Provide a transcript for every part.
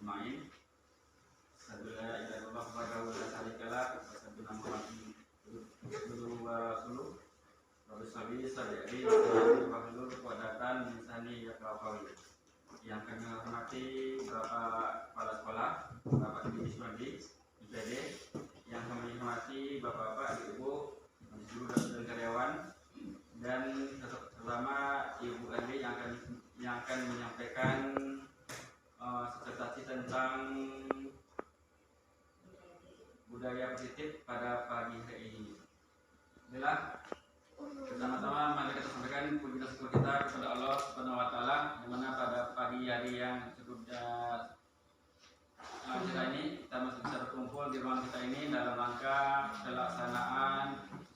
ajma'in. Sabila ila Allah wa la syarikalah wa sabila Muhammadin wa rasuluh wa bisabi sabi'i wa halul wadatan misani ya kawawi. Yang kami hormati Bapak Kepala Sekolah, Bapak Didi Iswandi, IPD, yang kami hormati Bapak-bapak, Ibu, guru dan karyawan, dan terutama Ibu Andi yang akan menyampaikan presentasi tentang budaya positif pada pagi hari ini. Inilah pertama-tama mari kita sampaikan puji dan syukur kita kepada Allah Subhanahu wa taala di mana pada pagi hari yang cukup cerah ini kita masih bisa berkumpul di ruang kita ini dalam rangka pelaksanaan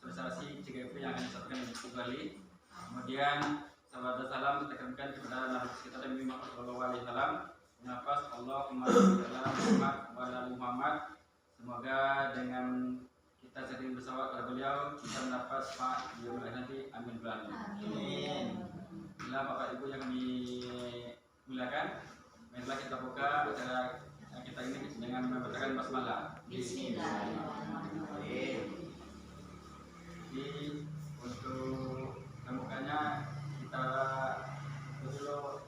sosialisasi CGP yang akan disampaikan di Bali. Kemudian salam salam kita kirimkan kepada Nabi kita Nabi Muhammad sallallahu alaihi wasallam. Nafas Allahumma shalli ala Muhammad wa ala Muhammad. Semoga dengan kita sering bersalawat kepada beliau kita mendapat syafaat beliau nanti. Amin. Amin. Bila Bapak Ibu yang kami muliakan, marilah kita buka acara kita ini dengan membacakan basmalah. Bismillahirrahmanirrahim. Jadi untuk pembukanya kita dulu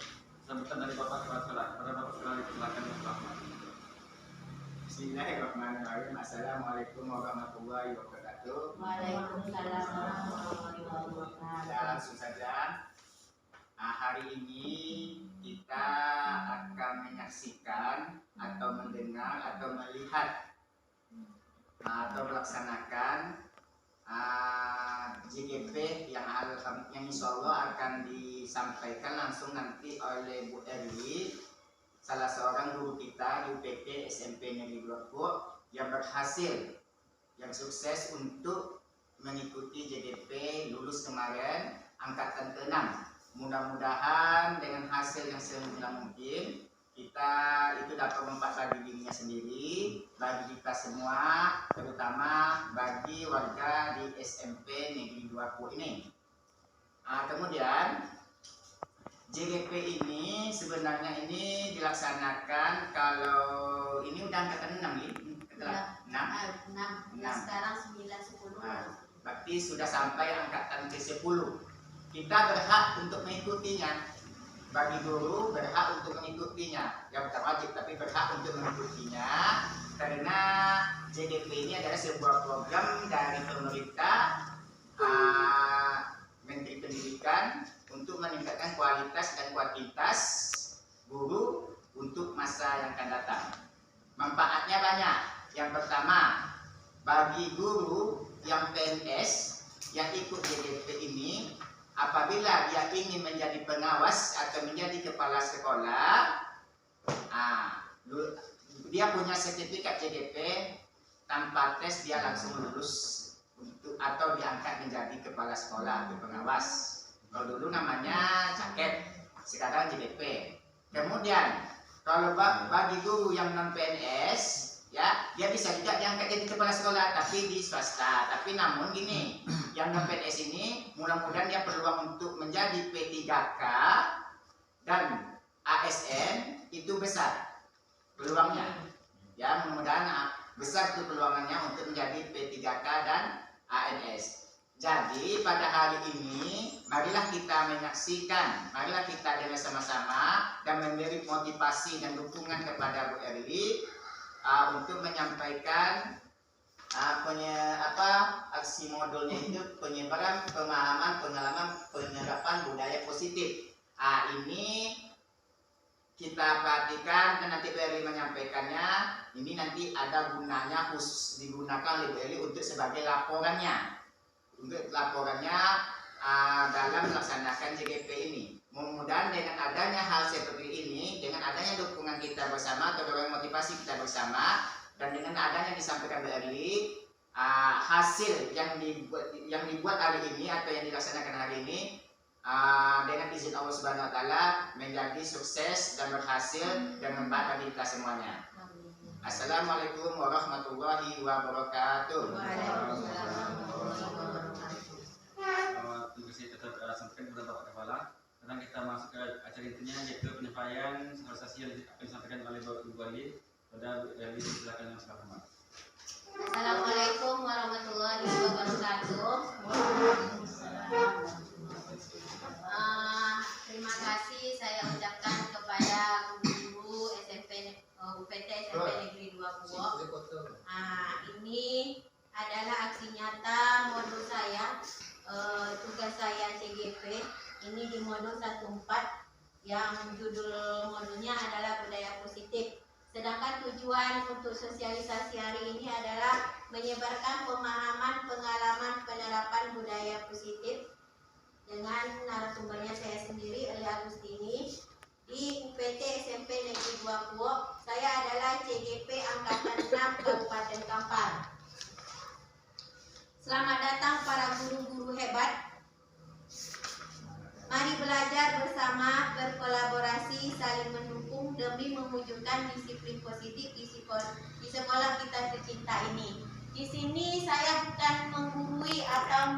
sambutan dari Bapak Kepala Sekolah. Pada Bapak Sekolah silakan Bapak. Bismillahirrahmanirrahim. Assalamualaikum warahmatullahi wabarakatuh. Waalaikumsalam warahmatullahi wabarakatuh. Langsung saja. Hari ini kita akan menyaksikan atau mendengar atau melihat atau melaksanakan JGP yang insya Allah akan disampaikan langsung nanti oleh Bu Erli, salah seorang guru kita di UPT SMP Negeri Blokpur yang berhasil, yang sukses untuk mengikuti JGP lulus kemarin angkatan ke-6. Mudah-mudahan dengan hasil yang semula mungkin kita itu dapat mempat bagi dirinya sendiri, bagi kita semua, terutama bagi warga di SMP Negeri 20 ini. Kemudian JGP ini sebenarnya ini dilaksanakan kalau ini udah angkatan 6 nih, 6. Sekarang 9 10. Berarti sudah sampai angkatan ke-10. Kita berhak untuk mengikutinya. Bagi guru berhak untuk mengikutinya. Ya bukan wajib tapi berhak untuk mengikutinya karena JGP ini adalah sebuah program dari pemerintah Menteri Pendidikan untuk meningkatkan kualitas dan kuantitas guru untuk masa yang akan datang. Manfaatnya banyak. Yang pertama, bagi guru yang PNS yang ikut JGP ini, apabila dia ingin menjadi pengawas atau menjadi kepala sekolah, dia punya sertifikat JGP, tanpa tes dia langsung lulus atau diangkat menjadi kepala sekolah atau pengawas. Kalau dulu namanya caket, sekarang JGP. Kemudian kalau bagi guru yang non PNS, ya dia bisa juga diangkat jadi kepala sekolah tapi di swasta. Tapi namun gini, yang non PNS ini mudah-mudahan dia peluang untuk menjadi P3K dan ASN itu besar peluangnya. Ya mudah-mudahan besar itu peluangannya untuk menjadi P3K dan ANS. Jadi pada hari ini marilah kita menyaksikan, marilah kita dengan sama-sama dan memberi motivasi dan dukungan kepada Bu Erli untuk menyampaikan aksi modulnya itu penyebaran pemahaman, pengalaman, penerapan budaya positif. Ini kita perhatikan dan nanti Bu Erli menyampaikannya. Ini nanti ada gunanya khusus digunakan oleh Bu Erli untuk sebagai laporannya. Untuk laporannya dalam melaksanakan JGP ini. Mudah-mudahan dengan adanya hal seperti ini, dengan adanya dukungan kita bersama atau dorongan motivasi kita bersama, dan dengan adanya disampaikan Bu Erli, hasil yang dibuat hari ini atau yang dilaksanakan hari ini dengan izin Allah Subhanahu wa taala menjadi sukses dan berhasil dan membantu bagi kita semuanya. Assalamualaikum warahmatullahi wabarakatuh. Waalaikumsalam warahmatullahi wabarakatuh. Terima kasih tetap sampaikan kepada Bapak Kepala. Sekarang kita masuk ke acara intinya, yaitu penyampaian sosialisasi yang disampaikan oleh Bapak Ibu Wali. Pada Wali, silakan yang selamat. Assalamualaikum warahmatullahi wabarakatuh. Terima kasih saya ucapkan kepada guru SMP UPT SMP Negeri 2 Kuok. Ini adalah aksi nyata modul saya, tugas saya CGP. Ini di modul 14 yang judul modulnya adalah budaya positif. Sedangkan tujuan untuk sosialisasi hari ini adalah menyebarkan pemahaman, pengalaman, penerapan budaya positif dengan narasumbernya saya sendiri, Elia Agustini, di UPT SMP Negeri 2 Kuok. Saya adalah CGP Angkatan 6 Kabupaten Kampar. Selamat datang para guru-guru hebat. Mari belajar bersama, berkolaborasi, saling mendukung demi mewujudkan disiplin positif di sekolah kita tercinta ini. Di sini saya bukan menggurui atau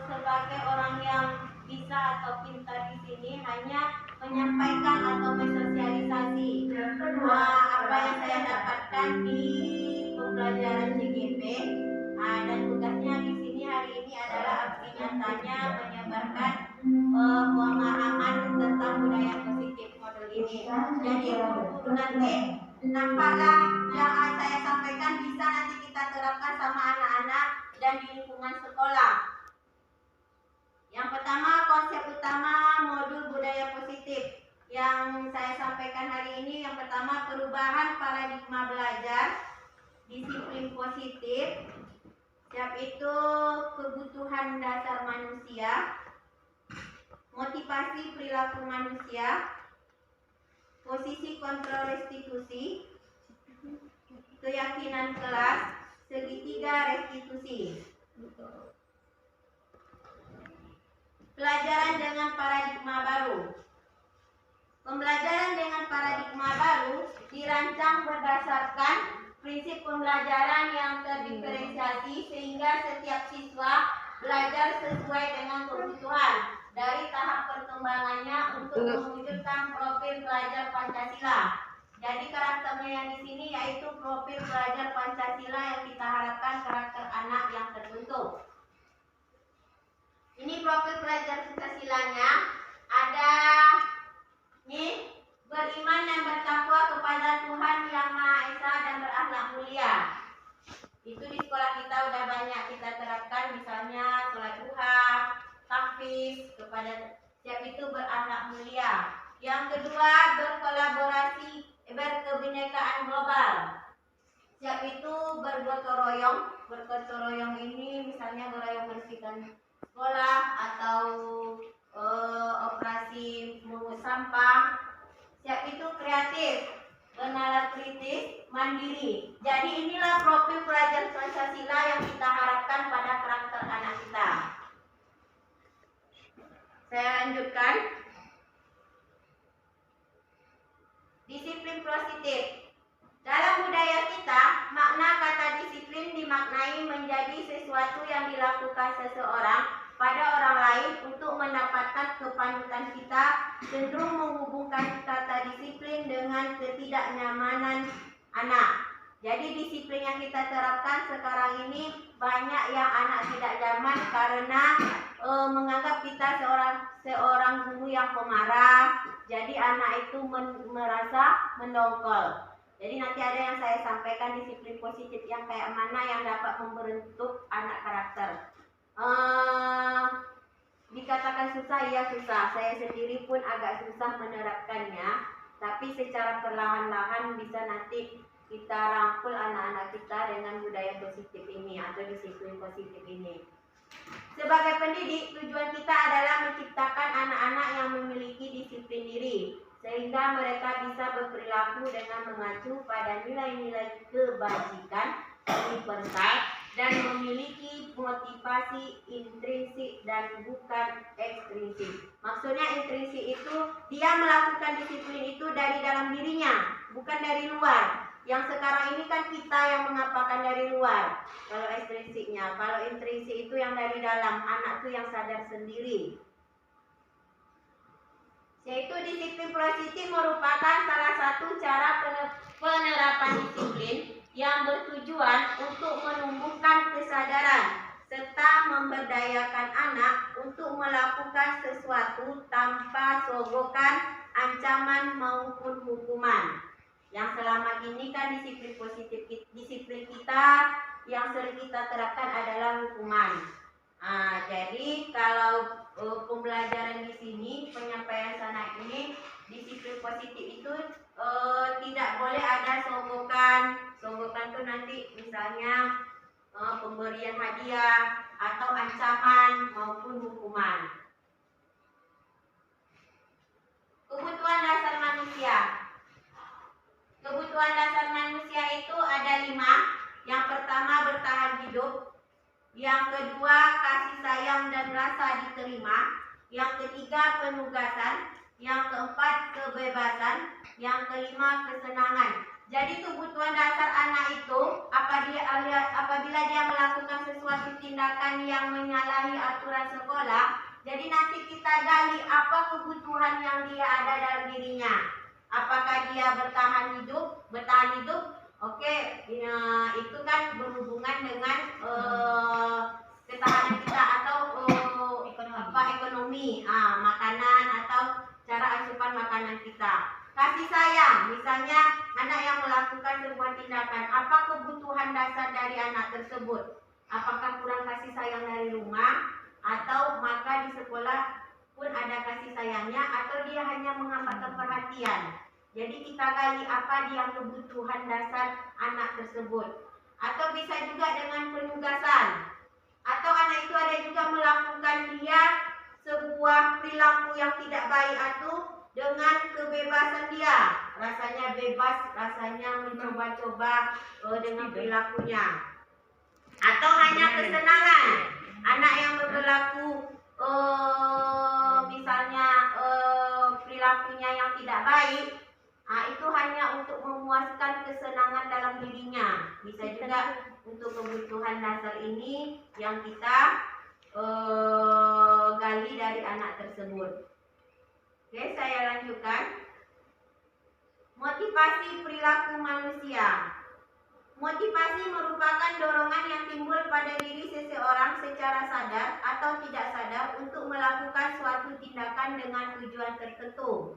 sebagai orang yang bisa atau pintar di sini, hanya menyampaikan atau mensosialisasi apa yang saya dapatkan di pembelajaran CGP. Dan tugasnya di sini hari ini adalah aksi nyatanya menyebarkan pemahaman tentang budaya positif modul ini. Jadi guru-guru nanti nampaklah yang saya sampaikan bisa nanti kita terapkan sama anak-anak dan di lingkungan sekolah. Yang pertama, konsep utama modul budaya positif yang saya sampaikan hari ini. Yang pertama, perubahan paradigma belajar, disiplin positif. Siap itu kebutuhan dasar manusia, motivasi perilaku manusia, posisi kontrol restitusi, keyakinan kelas, segitiga restitusi. Pelajaran dengan paradigma baru. Pembelajaran dengan paradigma baru dirancang berdasarkan prinsip pembelajaran yang terdiferensiasi sehingga setiap siswa belajar sesuai dengan kebutuhan dari tahap perkembangannya untuk mewujudkan profil pelajar Pancasila. Jadi karakternya yang di sini yaitu profil pelajar Pancasila yang kita harapkan karakter anak yang terbentuk. Ini profil pelajar Pancasilanya ada nih. Beriman dan bertakwa kepada Tuhan Yang Maha Esa dan berakhlak mulia. Itu di sekolah kita udah banyak kita terapkan, misalnya sholat duha, tahfiz, kepada siap itu berakhlak mulia. Yang kedua, berkolaborasi, berkebinekaan global. Siap itu bergotong royong. Bergotong royong ini misalnya gotong bersihkan sekolah atau operasi mungut sampah. Siap itu kreatif, bernalar kritis, mandiri. Jadi inilah profil pelajar Pancasila yang kita harapkan pada karakter anak kita. Saya lanjutkan. Disiplin positif. Dalam budaya kita, makna kata disiplin dimaknai menjadi sesuatu yang dilakukan seseorang pada orang lain untuk mendapatkan kepanutan. Kita cenderung menghubungkan kata disiplin dengan ketidaknyamanan anak. Jadi disiplin yang kita terapkan sekarang ini banyak yang anak tidak nyaman karena menganggap kita seorang guru yang pemarah. Jadi anak itu merasa mendongkol. Jadi nanti ada yang saya sampaikan disiplin positif yang kayak mana yang dapat membentuk anak karakter. Dikatakan susah, ya susah. Saya sendiri pun agak susah menerapkannya, tapi secara perlahan-lahan bisa nanti kita rangkul anak-anak kita dengan budaya positif ini atau disiplin positif ini. Sebagai pendidik, tujuan kita adalah menciptakan anak-anak yang memiliki disiplin diri, sehingga mereka bisa berperilaku dengan mengacu pada nilai-nilai kebajikan, universal, dan memiliki motivasi intrinsik dan bukan ekstrinsik. Maksudnya intrinsik itu dia melakukan disiplin itu dari dalam dirinya, bukan dari luar. Yang sekarang ini kan kita yang mengapakan dari luar. Kalau ekstrinsiknya, kalau intrinsik itu yang dari dalam, anak tuh yang sadar sendiri. Yaitu disiplin positif merupakan salah satu cara penerapan disiplin yang bertujuan untuk menumbuhkan kesadaran serta memberdayakan anak untuk melakukan sesuatu tanpa sogokan, ancaman maupun hukuman. Yang selama ini kan disiplin kita yang sering kita terapkan adalah hukuman. Jadi kalau pembelajaran di sini, penyampaian sana ini, disiplin positif itu tidak boleh ada sogokan. Sogokan itu nanti misalnya pemberian hadiah atau ancaman maupun hukuman. Kebutuhan dasar manusia. Kebutuhan dasar manusia itu ada 5. Yang pertama bertahan hidup. Yang kedua kasih sayang dan rasa diterima. Yang ketiga penugasan. Yang keempat kebebasan. Yang kelima kesenangan. Jadi kebutuhan dasar anak itu apabila dia melakukan sesuatu tindakan yang menyalahi aturan sekolah, jadi nanti kita gali apa kebutuhan yang dia ada dalam dirinya. Apakah dia bertahan hidup? Oke, itu kan berhubungan dengan ketahanan kita atau ekonomi, makanan atau cara asupan makanan kita. Kasih sayang, misalnya anak yang melakukan sebuah tindakan, apa kebutuhan dasar dari anak tersebut? Apakah kurang kasih sayang dari rumah, atau maka di sekolah pun ada kasih sayangnya, atau dia hanya menghambatkan perhatian? Jadi kita gali apa dia kebutuhan dasar anak tersebut. Atau bisa juga dengan penugasan. Atau anak itu ada juga melakukan dia sebuah perilaku yang tidak baik atau dengan kebebasan dia, rasanya bebas, rasanya mencoba-coba dengan perilakunya. Atau hanya kesenangan, anak yang berperilaku misalnya perilakunya yang tidak baik, itu hanya untuk memuaskan kesenangan dalam dirinya. Bisa juga untuk kebutuhan dasar ini yang kita gali dari anak tersebut. Oke, saya lanjutkan. Motivasi perilaku manusia. Motivasi merupakan dorongan yang timbul pada diri seseorang secara sadar atau tidak sadar untuk melakukan suatu tindakan dengan tujuan tertentu.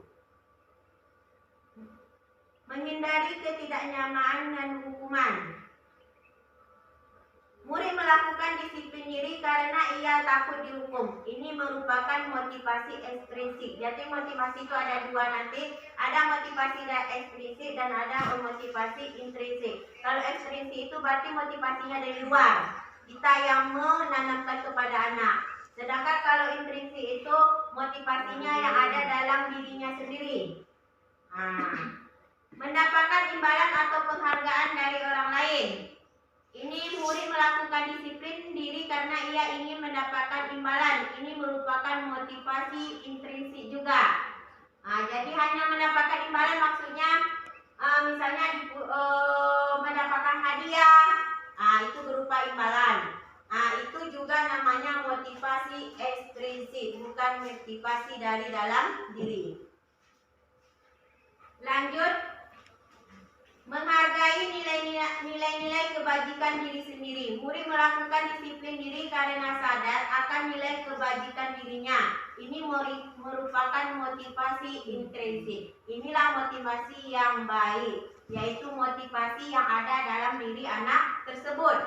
Menghindari ketidaknyamanan dan hukuman. Murid melakukan disiplin diri karena ia takut dihukum. Ini merupakan motivasi ekstrinsik. Jadi motivasi itu ada 2 nanti. Ada motivasi ekstrinsik dan ada motivasi intrinsik. Kalau ekstrinsik itu berarti motivasinya dari luar. Kita yang menanamkan kepada anak. Sedangkan kalau intrinsik itu motivasinya yang ada dalam dirinya sendiri. Mendapatkan imbalan atau penghargaan dari orang lain. Ini murid melakukan disiplin diri karena ia ingin mendapatkan imbalan. Ini merupakan motivasi intrinsik juga. Jadi hanya mendapatkan imbalan maksudnya misalnya mendapatkan hadiah, itu berupa imbalan. Itu juga namanya motivasi ekstrinsik, bukan motivasi dari dalam diri. Lanjut. Menghargai nilai-nilai kebajikan diri sendiri. Murid melakukan disiplin diri karena sadar akan nilai kebajikan dirinya. Ini merupakan motivasi intrinsik. Inilah motivasi yang baik, yaitu motivasi yang ada dalam diri anak tersebut.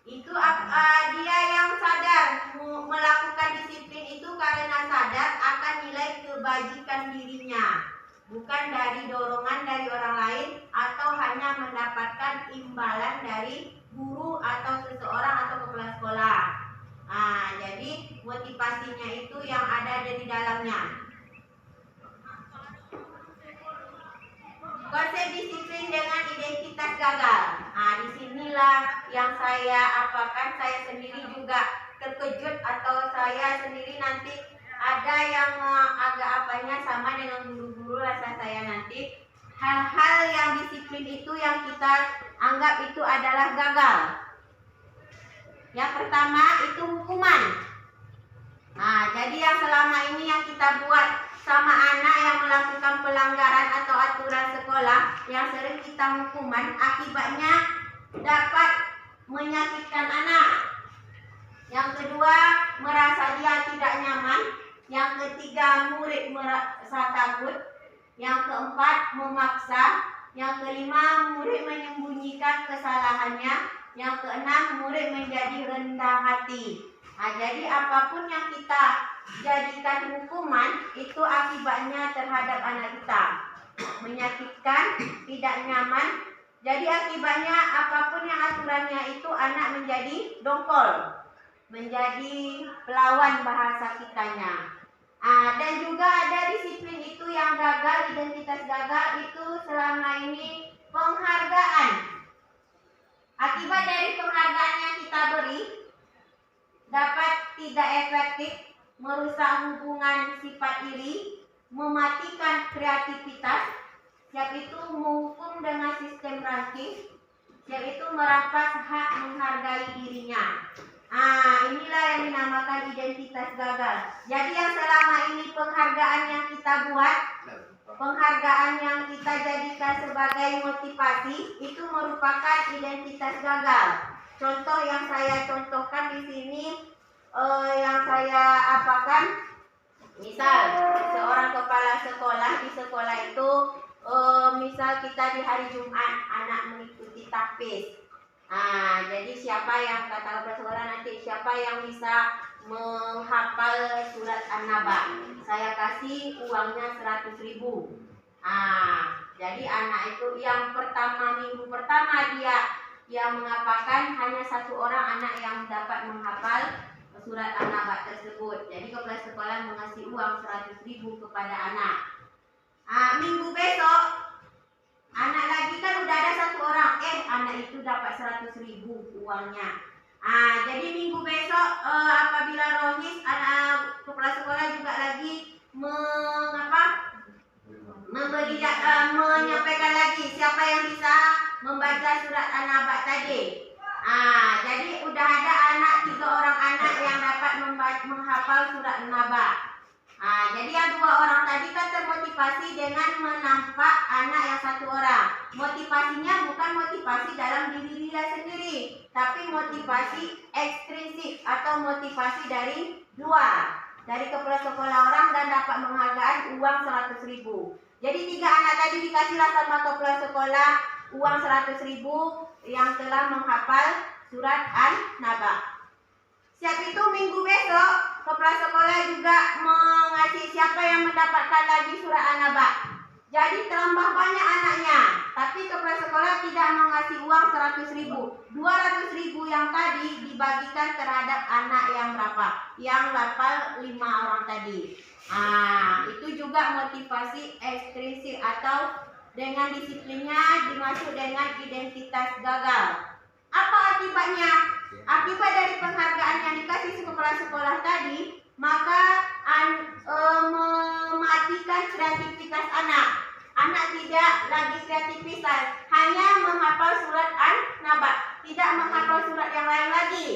Itu dia yang sadar melakukan disiplin itu karena sadar akan nilai kebajikan dirinya. Bukan dari dorongan dari orang lain atau hanya mendapatkan imbalan dari guru atau seseorang atau kepala sekolah. Jadi motivasinya itu yang ada di dalamnya. Konsep disiplin dengan identitas gagal. Disinilah yang saya saya sendiri juga terkejut atau saya sendiri nanti ada yang agak sama dengan guru-guru rasa saya nanti. Hal-hal yang disiplin itu yang kita anggap itu adalah gagal. Yang pertama itu hukuman. Nah, jadi yang selama ini yang kita buat sama anak yang melakukan pelanggaran atau aturan sekolah yang sering kita hukuman, akibatnya dapat menyakitkan anak. Yang kedua, merasa dia tidak nyaman. Yang ketiga, murid merasa takut. Yang keempat, memaksa. Yang kelima, murid menyembunyikan kesalahannya. Yang keenam, murid menjadi rendah hati. Nah, jadi apapun yang kita jadikan hukuman itu akibatnya terhadap anak kita menyakitkan, tidak nyaman. Jadi akibatnya apapun yang aturannya itu anak menjadi dongkol, menjadi pelawan bahasa kitanya. Dan juga ada disiplin itu yang gagal, identitas gagal itu selama ini penghargaan. Akibat dari penghargaan yang kita beri dapat tidak efektif, merusak hubungan sifat iri, mematikan kreativitas, yaitu menghukum dengan sistem ranking, yaitu merampas hak menghargai dirinya. Inilah yang dinamakan identitas gagal. Jadi yang selama ini penghargaan yang kita buat, penghargaan yang kita jadikan sebagai motivasi, itu merupakan identitas gagal. Contoh yang saya contohkan di sini, yang saya apakan, misal seorang kepala sekolah di sekolah itu, misal kita di hari Jumat anak mengikuti tahfiz. Jadi siapa yang kata kepala sekolah nanti siapa yang bisa menghafal surat An-Naba, saya kasih uangnya 100.000. Jadi anak itu yang pertama, minggu pertama dia yang mengapakan hanya satu orang anak yang dapat menghafal surat An-Naba tersebut. Jadi kepala sekolah mengasih uang 100.000 kepada anak. Minggu besok anak lagi kan udah ada satu orang, anak itu dapat 100.000 uangnya. Jadi minggu besok apabila Rohis anak kepala sekolah juga lagi menyampaikan lagi siapa yang bisa membaca surat An-Naba tadi. Jadi udah ada 3 orang anak yang dapat menghafal surat An-Naba. Jadi yang 2 orang tadi kan termotivasi dengan menampak anak yang 1 orang. Motivasinya bukan motivasi dalam diri dia sendiri, tapi motivasi ekstrinsik atau motivasi dari luar, dari kepala sekolah orang dan dapat menghargai uang 100.000. Jadi 3 anak tadi dikasihlah sama kepala sekolah uang 100.000 yang telah menghafal surat An-Naba. Siap itu minggu besok kepala sekolah juga mengasih siapa yang mendapatkan lagi surat An-Naba. Jadi tambah banyak anaknya, tapi kepala sekolah tidak mengasih uang 100.000. 200.000 yang tadi dibagikan terhadap anak yang berapa? Yang hafal 5 orang tadi. Itu juga motivasi ekstrinsik atau dengan disiplinnya dimaksud dengan identitas gagal. Apa akibatnya? Akibat dari penghargaan yang dikasih kepala sekolah tadi, maka mematikan kreativitas anak. Anak tidak lagi kreativitas, hanya menghafal surat An-Naba, tidak menghafal surat yang lain lagi.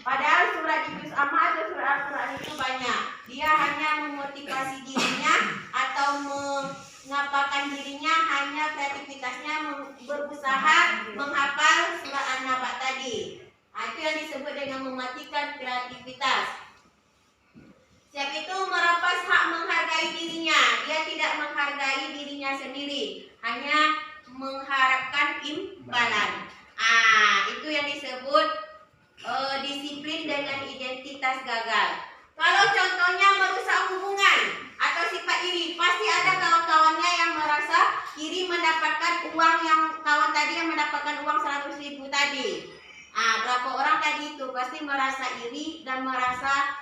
Padahal surat di juz amma atau surat Al-Quran itu banyak. Dia hanya memotivasi dirinya atau mengapakan dirinya, hanya kreativitasnya berusaha menghafal surat An-Naba tadi. Itu yang disebut dengan mematikan kreativitas. Siap itu merampas hak menghargai dirinya. Dia tidak menghargai dirinya sendiri, hanya mengharapkan imbalan. Itu yang disebut disiplin dengan identitas gagal. Kalau contohnya merusak hubungan atau sifat iri, pasti ada kawan-kawannya yang merasa iri mendapatkan uang yang kawan tadi yang mendapatkan uang 100.000 tadi. Berapa orang tadi itu pasti merasa iri dan merasa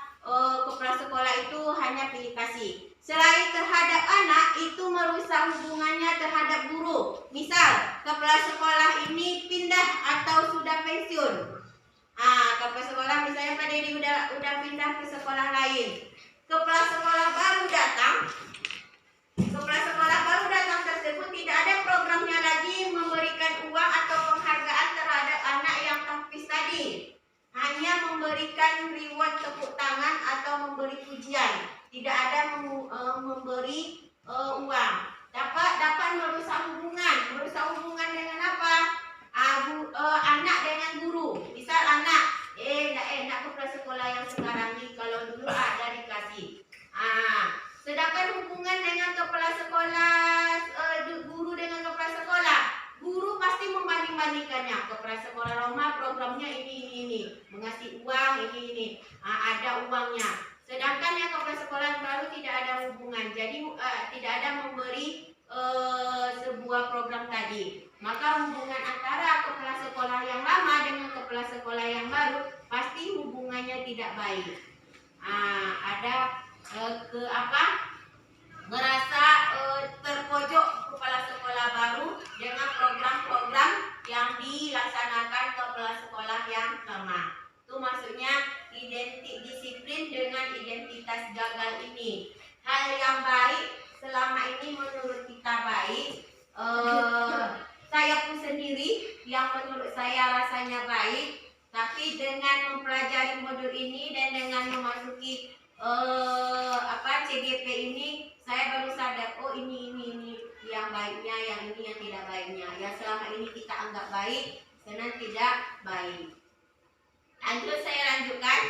kepala sekolah itu hanya pilih kasih. Selain terhadap anak, itu merusak hubungannya terhadap guru. Misal, kepala sekolah ini pindah atau sudah pensiun. Kepala sekolah misalnya Pak Dedi udah pindah ke sekolah lain. Kepala sekolah baru datang. Kepala sekolah baru datang tersebut tidak ada programnya lagi memberikan uang atau penghargaan terhadap anak yang tahfiz tadi. Hanya memberikan reward tepuk tangan atau membandingkannya. Kepala sekolah lama programnya ini, mengasih uang ini. Ada uangnya. Sedangkan yang kepala sekolah yang baru tidak ada hubungan. Jadi tidak ada memberi sebuah program tadi. Maka hubungan antara kepala sekolah yang lama dengan kepala sekolah yang baru pasti hubungannya tidak baik. Ada merasa terpojok kepala sekolah baru dengan program-program yang dilaksanakan kepala sekolah yang lama. Itu maksudnya disiplin dengan identitas gagal ini. Hal yang baik selama ini menurut kita baik. Saya pun sendiri yang menurut saya rasanya baik, tapi dengan mempelajari modul ini dan dengan memasuki CGP ini, saya baru sadar, oh ini yang baiknya, yang ini yang tidak baiknya. Yang selama ini kita anggap baik, sebenarnya tidak baik. Saya lanjutkan.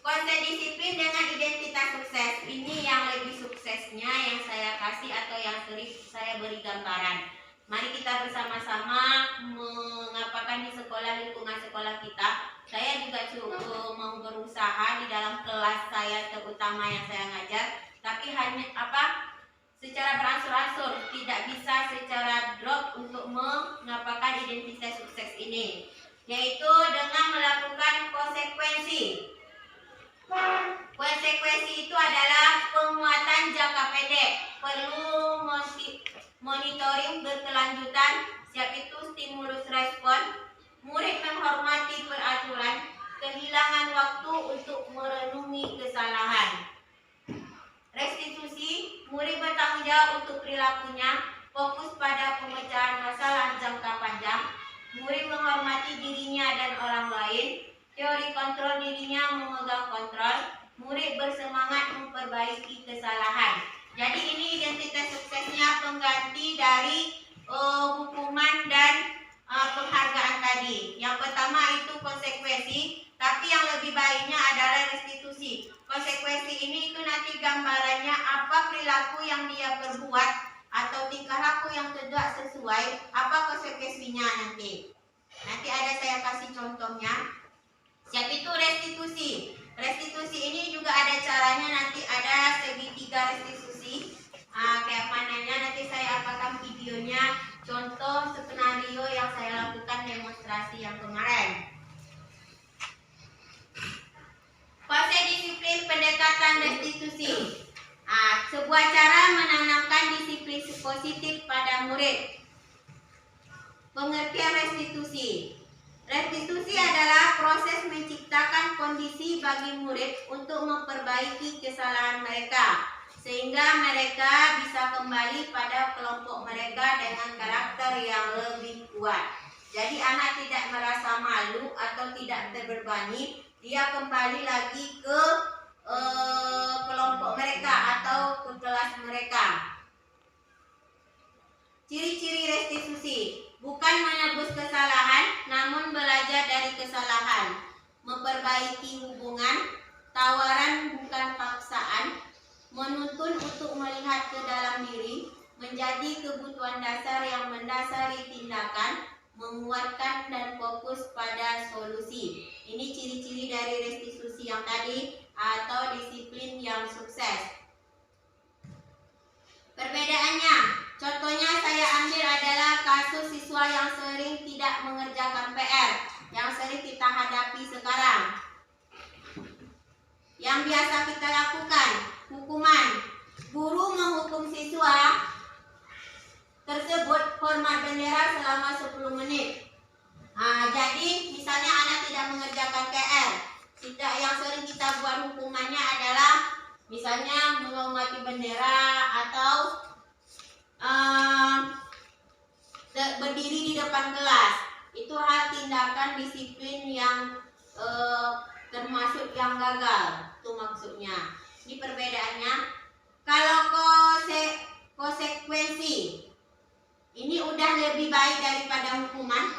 Konsep disiplin dengan identitas sukses. Ini yang lebih suksesnya yang saya kasih atau yang sering saya beri gambaran. Mari kita bersama-sama mengapakan di sekolah, lingkungan sekolah kita. Saya juga cukup mau berusaha di dalam kelas saya, terutama yang saya ngajar, tapi hanya secara beransur-ansur, tidak bisa secara drop untuk mengapakan identitas sukses ini, yaitu dengan melakukan konsekuensi. Konsekuensi itu adalah penguatan jangka pendek, perlu monitoring berkelanjutan, siap itu stimulus respon, murid menghormati peraturan, kehilangan waktu untuk merenungi kesalahan. Restitusi, murid bertanggung jawab untuk perilakunya, fokus pada pemecahan masalah jangka panjang, murid menghormati dirinya dan orang lain, teori kontrol dirinya memegang kontrol, murid bersemangat memperbaiki kesalahan. Jadi ini identitas suksesnya pengganti dari hukuman dan penghargaan tadi. Yang pertama itu konsekuensi, tapi yang lebih baiknya adalah restitusi. Konsekuensi ini itu nanti gambarannya apa perilaku yang dia perbuat atau tingkah laku yang tidak sesuai, apa konsekuensinya nanti. Nanti ada saya kasih contohnya. Siap itu restitusi. Restitusi ini juga ada caranya, nanti ada segitiga restitusi. Kayak mananya nanti saya apakan videonya, contoh skenario yang saya lakukan demonstrasi yang kemarin. Konsep disiplin pendekatan restitusi. Sebuah cara menanamkan disiplin positif pada murid. Pengertian restitusi. Restitusi adalah proses menciptakan kondisi bagi murid untuk memperbaiki kesalahan mereka, sehingga mereka bisa kembali pada kelompok mereka dengan karakter yang lebih kuat. Jadi anak tidak merasa malu atau tidak terbebani, dia kembali lagi ke kelompok mereka atau ke kelas mereka. Ciri-ciri restitusi. Bukan menebus kesalahan, namun belajar dari kesalahan, memperbaiki hubungan, tawaran bukan paksaan, menuntun untuk melihat ke dalam diri, menjadi kebutuhan dasar yang mendasari tindakan, menguatkan dan fokus pada solusi. Ini ciri-ciri dari restitusi yang tadi atau disiplin yang sukses. Perbedaannya, contohnya saya ambil adalah kasus siswa yang sering tidak mengerjakan PR, yang sering kita hadapi sekarang. Yang biasa kita lakukan, hukuman. Guru menghukum siswa tersebut hormat bendera selama 10 menit. Jadi misalnya anak tidak mengerjakan PR, yang sering kita buat hukumannya adalah misalnya menghormati bendera atau berdiri di depan kelas. Itu hal tindakan disiplin yang termasuk yang gagal. Itu maksudnya. Ini perbedaannya. Kalau konsekuensi, ini udah lebih baik daripada hukuman.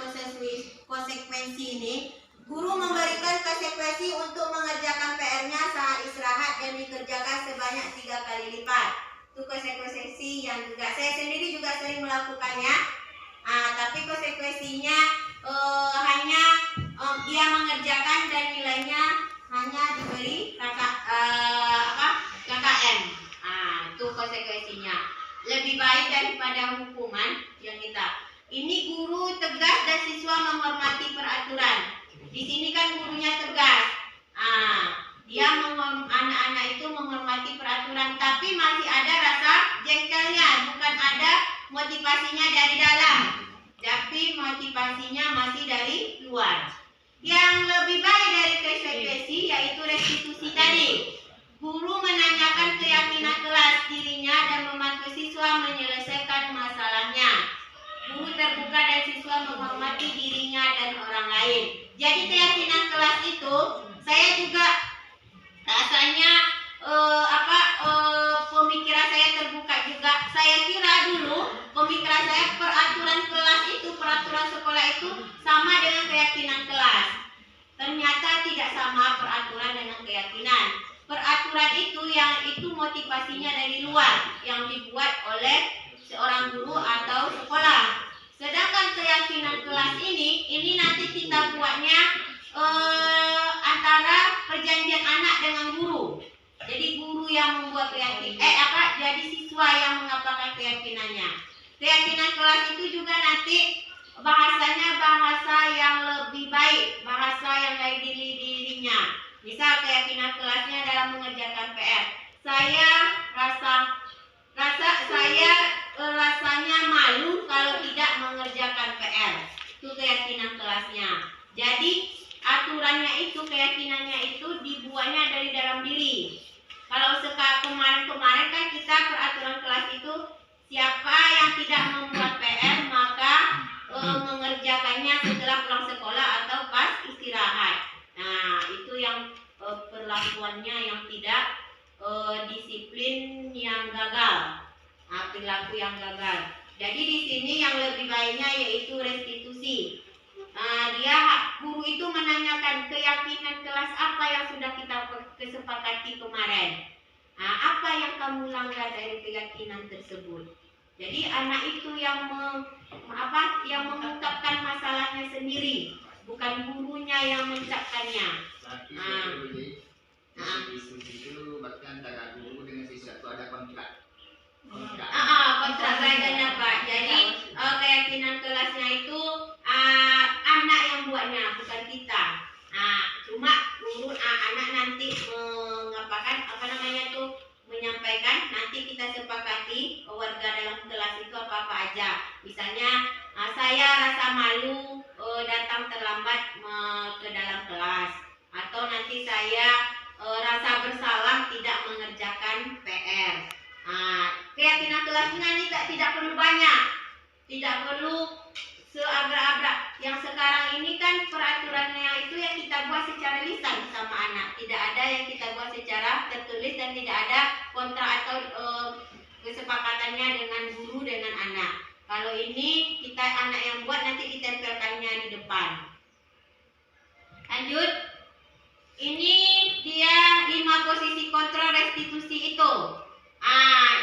Konsekuensi ini, guru memberikan konsekuensi untuk mengerjakan PR-nya saat istirahat dan dikerjakan sebanyak 3 kali lipat. Itu konsekuensi yang juga saya sendiri juga sering melakukannya. Tapi konsekuensi konsekuensinya hanya dia mengerjakan dan nilainya hanya diberi KKM. Itu konsekuensinya. Lebih baik daripada hukuman yang kita. Ini guru tegas dan siswa menghormati peraturan. Di sini kan gurunya tegas. Anak-anak itu menghormati peraturan, tapi masih ada rasa jengkelnya, bukan ada motivasinya dari dalam, tapi motivasinya masih dari luar. Yang lebih baik dari konsekuensi yaitu restitusi tadi. Guru menanyakan keyakinan kelas dirinya dan membantu siswa menyelesaikan masalahnya. Guru terbuka dan siswa menghormati dirinya dan orang lain. Jadi keyakinan kelas itu saya juga rasanya pemikiran saya terbuka juga. Saya kira dulu pemikiran saya peraturan kelas itu, peraturan sekolah itu sama dengan keyakinan kelas. Ternyata tidak sama peraturan dengan keyakinan. Peraturan itu yang itu motivasinya dari luar, yang dibuat oleh seorang guru atau sekolah. Sedangkan keyakinan kelas ini nanti kita buatnya antara perjanjian anak dengan guru. Jadi guru yang membuat keyakinan, jadi siswa yang mengapakan keyakinannya. Keyakinan kelas itu juga nanti bahasanya bahasa yang lebih baik, bahasa yang dari dirinya. Misal keyakinan kelasnya dalam mengerjakan PR. Saya rasanya malu kalau tidak mengerjakan PR. Itu keyakinan kelasnya. Jadi aturannya itu, keyakinannya itu dibuatnya dari dalam diri. Kalau kemarin kan kita peraturan kelas itu siapa yang tidak membuat PR maka mengerjakannya setelah pulang sekolah atau pas istirahat. Nah, itu yang perlakuannya yang tidak disiplin yang gagal. Perilaku yang gagal. Jadi di sini yang lebih baiknya yaitu restitusi. Guru itu menanyakan keyakinan kelas apa yang sudah kita kesepakati kemarin. Apa yang kamu langgar dari keyakinan tersebut? Jadi anak itu yang mengungkapkan masalahnya sendiri, bukan gurunya yang mencapkannya. Restitusi itu bahkan antara guru dengan siswa itu ada kontrak. Kontrak belajarnya Pak. Jadi keyakinan kelasnya itu anak yang buatnya, bukan kita. Cuma guru anak nanti menyampaikan, nanti kita sepakati warga dalam kelas itu apa aja. Misalnya saya rasa malu datang terlambat ke dalam kelas, atau nanti saya rasa bersalah tidak mengerjakan PR. Keyakinan kelasnya ini tidak perlu banyak, tidak perlu seabrak-abrak. Yang sekarang ini kan peraturannya itu yang kita buat secara lisan sama anak, tidak ada yang kita buat secara tertulis dan tidak ada kontrak atau kesepakatannya dengan guru dengan anak. Kalau ini kita anak yang buat, nanti ditempelkannya di depan. Lanjut. Ini dia 5 posisi kontrol restitusi itu.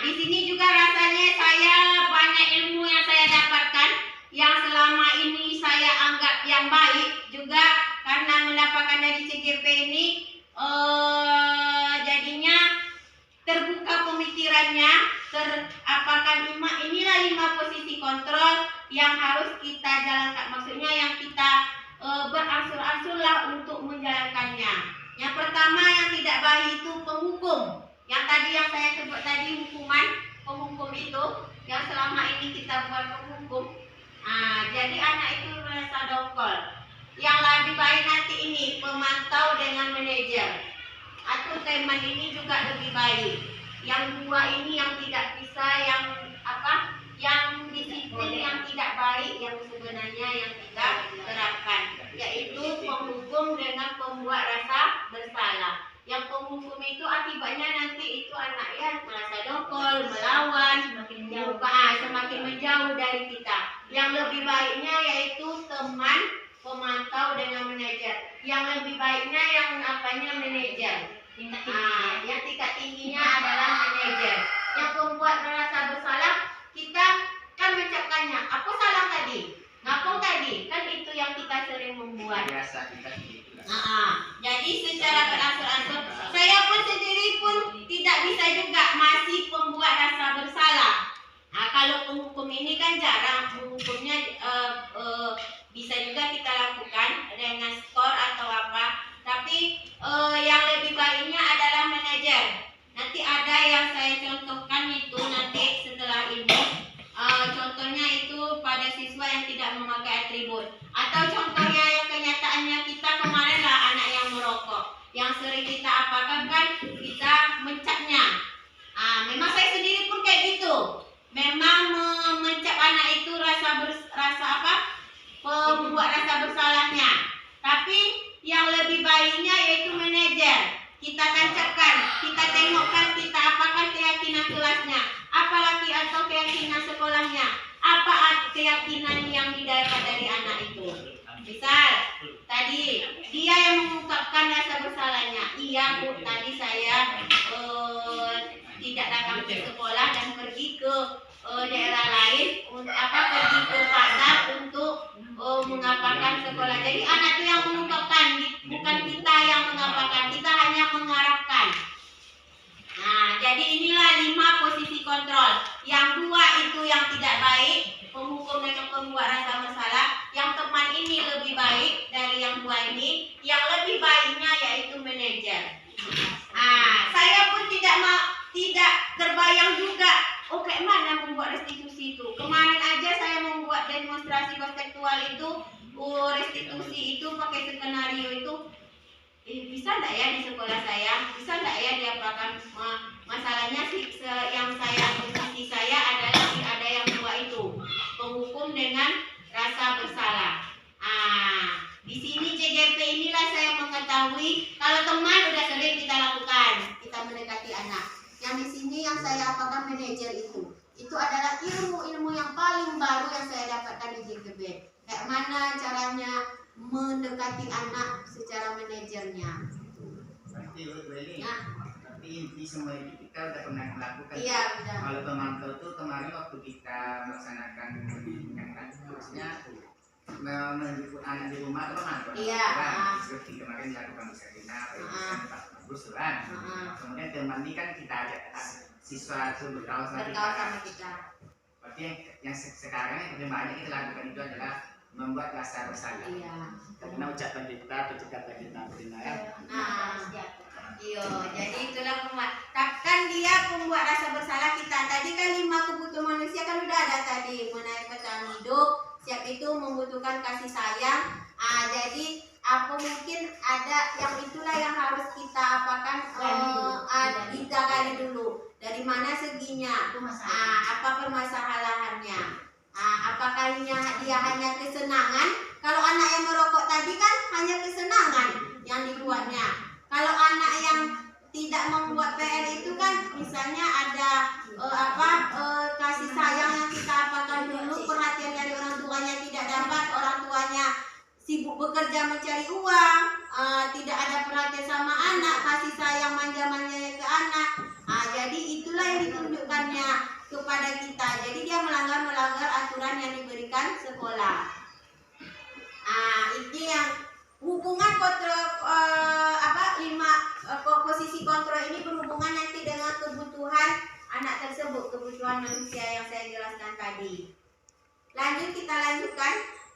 Di sini juga rasanya saya banyak ilmu yang saya dapatkan, yang selama ini saya anggap yang baik juga karena mendapatkan dari CGP ini, jadinya terbuka pemikirannya. Inilah 5 posisi kontrol yang harus kita jalankan. Maksudnya yang kita beransur-ansurlah untuk menjalankannya. Yang pertama yang tidak baik itu penghukum. Yang tadi yang saya sebut tadi penghukum itu yang selama ini kita buat penghukum. Jadi anak itu merasa dongkol. Yang lebih baik nanti ini pemantau dengan manajer. Atau teman ini juga lebih baik. Yang 2 ini yang tidak bisa, yang disiplin yang tidak baik, yang sebenarnya yang kita terapkan, yaitu penghukum dengan pembuat rasa bersalah. Yang penghukum itu akibatnya nanti itu anaknya merasa dongkol, melawan, semakin menjauh dari kita. Yang lebih baiknya yaitu teman pemantau dengan manajer. Yang lebih baiknya yang manajer. Yang tingkat tingginya adalah manajer. Yang pembuat merasa bersalah, kita kan mencapkannya. Apa salah tadi? Ngapung biasa kita begitu. Jadi secara beransur-ansur, saya pun sendiri pun tidak bisa juga masih pembuat rasa bersalah. Kalau penghukum ini kan jarang, penghukumnya bisa juga kita lakukan dengan skor atau apa. Tapi yang lebih baiknya adalah manajer. Nanti ada yang saya contohkan itu nanti setelah ini. Contohnya itu pada siswa yang tidak memakai atribut. Atau contohnya yang kenyataannya kita kemarin lah anak yang merokok. Yang sering kita apakan kan kita mencapnya. Memang saya sendiri pun kayak gitu. Memang mencap anak itu membuat rasa bersalahnya. Tapi yang lebih baiknya yaitu manajer. Kita tancapkan, kita tengokkan, kita apakan keyakinan kelasnya, apalagi atau keyakinan sekolahnya, apa keyakinan yang didapat dari anak itu. Misal, tadi dia yang mengungkapkan rasa bersalahnya, iya Bu, tadi saya tidak datang ke sekolah dan pergi ke daerah lain, pergi ke pasar untuk mengapakan sekolah. Jadi anak itu yang mengungkapkan, bukan kita yang mengapakan, kita hanya mengarahkan. Jadi inilah 5 posisi kontrol. Yang 2 itu yang tidak baik, penghukum dengan pembuat rasa bersalah. Yang teman ini lebih baik dari yang 2 ini. Yang lebih baiknya yaitu manajer. Saya pun tidak terbayang juga. Kayak mana membuat restitusi itu? Kemarin aja saya membuat demonstrasi konseptual itu, restitusi itu pakai skenario itu. Bisa enggak ya di sekolah saya? Bisa enggak ya diapakan? Masalahnya yang posisi saya adalah ada yang 2 itu, penghukum dengan rasa bersalah. Di sini CGP inilah saya mengetahui kalau teman udah sering kita lakukan, kita mendekati anak. Yang di sini yang saya apakan manajer itu adalah ilmu yang paling baru yang saya dapatkan di JGP. Kayak mana caranya mendekati anak secara manajernya. Berarti tapi inti semua itu kita udah pernah melakukan. Iya, udah. Kalau pemantau itu kemarin waktu kita melaksanakan maksudnya menjemput anak di rumah itu pemantau. Iya. Seperti kemarin dilakukan di Sarina, bagus kan. Kemudian teman ini kan kita ajak siswa itu berkawan sama kita. Berarti yang sekarang yang paling banyak kita lakukan itu adalah membuat rasa bersalah. Iya. Karena ucapan kita atau kata kita benar ya. Iya, jadi itulah kan dia pembuat rasa bersalah kita. Tadi kan 5 kebutuhan manusia kan udah ada tadi, mengenai bertahan hidup, siap itu membutuhkan kasih sayang. Jadi apa mungkin ada yang itulah yang harus kita apakan kita gali dulu. Dari mana seginya? Apa permasalahannya? Apakah dia hanya kesenangan? Kalau anak yang merokok tadi kan hanya kesenangan yang dibuatnya. Kalau anak yang tidak membuat PR itu kan misalnya ada kasih sayang yang kita apakan dulu, perhatian dari orang tuanya tidak dapat, orang tuanya sibuk bekerja mencari uang, tidak ada perhatian sama anak, kasih sayang manja-manjanya ke anak. Jadi itulah yang ditunjukkannya kepada kita. Jadi dia melanggar aturan yang diberikan sekolah. Ini yang hubungan posisi kontrol ini berhubungan nanti dengan kebutuhan anak tersebut, kebutuhan manusia yang saya jelaskan tadi. Kita lanjutkan.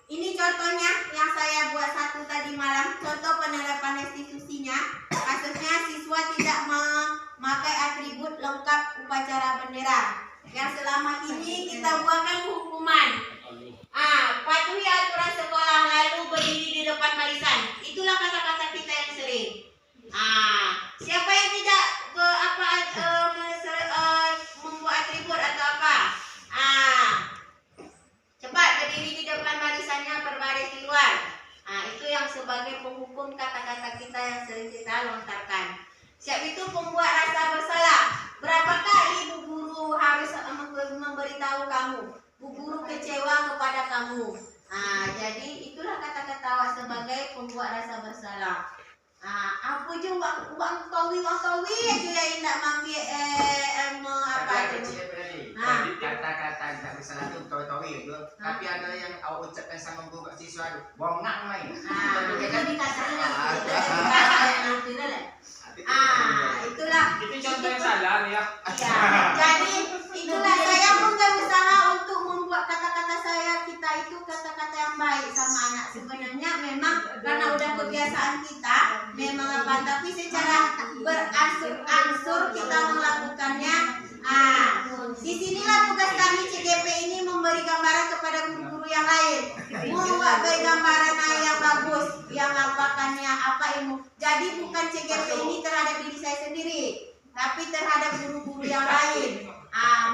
Ini contohnya yang saya buat satu tadi malam, contoh penerapan restitusinya. Kasusnya siswa tidak memakai atribut lengkap upacara bendera. Yang selama ini kita buatkan hukuman. Patuhi aturan sekolah lalu berdiri di depan barisan. Itulah kata-kata kita yang sering. Siapa yang tidak membuat atribut atau apa? Cepat berdiri di depan barisannya, berbaris di luar. Itu yang sebagai penghukum kata-kata kita yang sering kita lontarkan. Siap itu pembuat rasa bersalah. Berapa kali Bu Guru harus memberitahu kamu? Bu Guru kecewa kepada kamu. Jadi itulah kata-kata sebagai pembuat rasa bersalah. Aku je uang tawi aja yang tidak manggil apa itu. Nah. kata-kata tidak bersalah itu tawi-tawi itu. Tapi ada yang awak ucapkan sama guru kat siswa itu, bongak main. Itu dikatakan itulah. Itu contoh yang salah nih ya. Ya, jadi itulah saya pun berusaha untuk membuat kata-kata kita itu kata-kata yang baik sama anak. Sebenarnya memang karena udah kebiasaan kita, memang apa, tapi secara berangsur-angsur kita melakukannya. Disinilah tugas kami CGP ini memberi gambaran kepada guru-guru yang lain, membuat gambaran yang bagus, yang apakannya apa ilmu. Jadi bukan CGP ini terhadap diri saya sendiri, tapi terhadap guru-guru yang lain.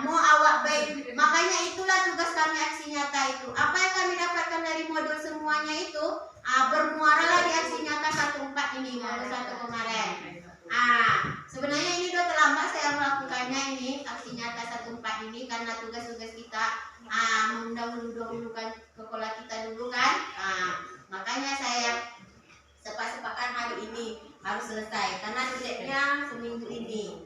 Mau awak baik, makanya itulah tugas kami aksi nyata itu. Apa yang kami dapatkan dari modul semuanya itu bermuaralah di aksi nyata 14 ini, modul 1 kemarin. Sebenarnya ini udah terlambat saya melakukannya ini aksi nyata 14 ini karena tugas-tugas kita mendahulukan sekolah kita dulu kan. Makanya saya sepakat hari ini harus selesai karena deadline-nya seminggu ini.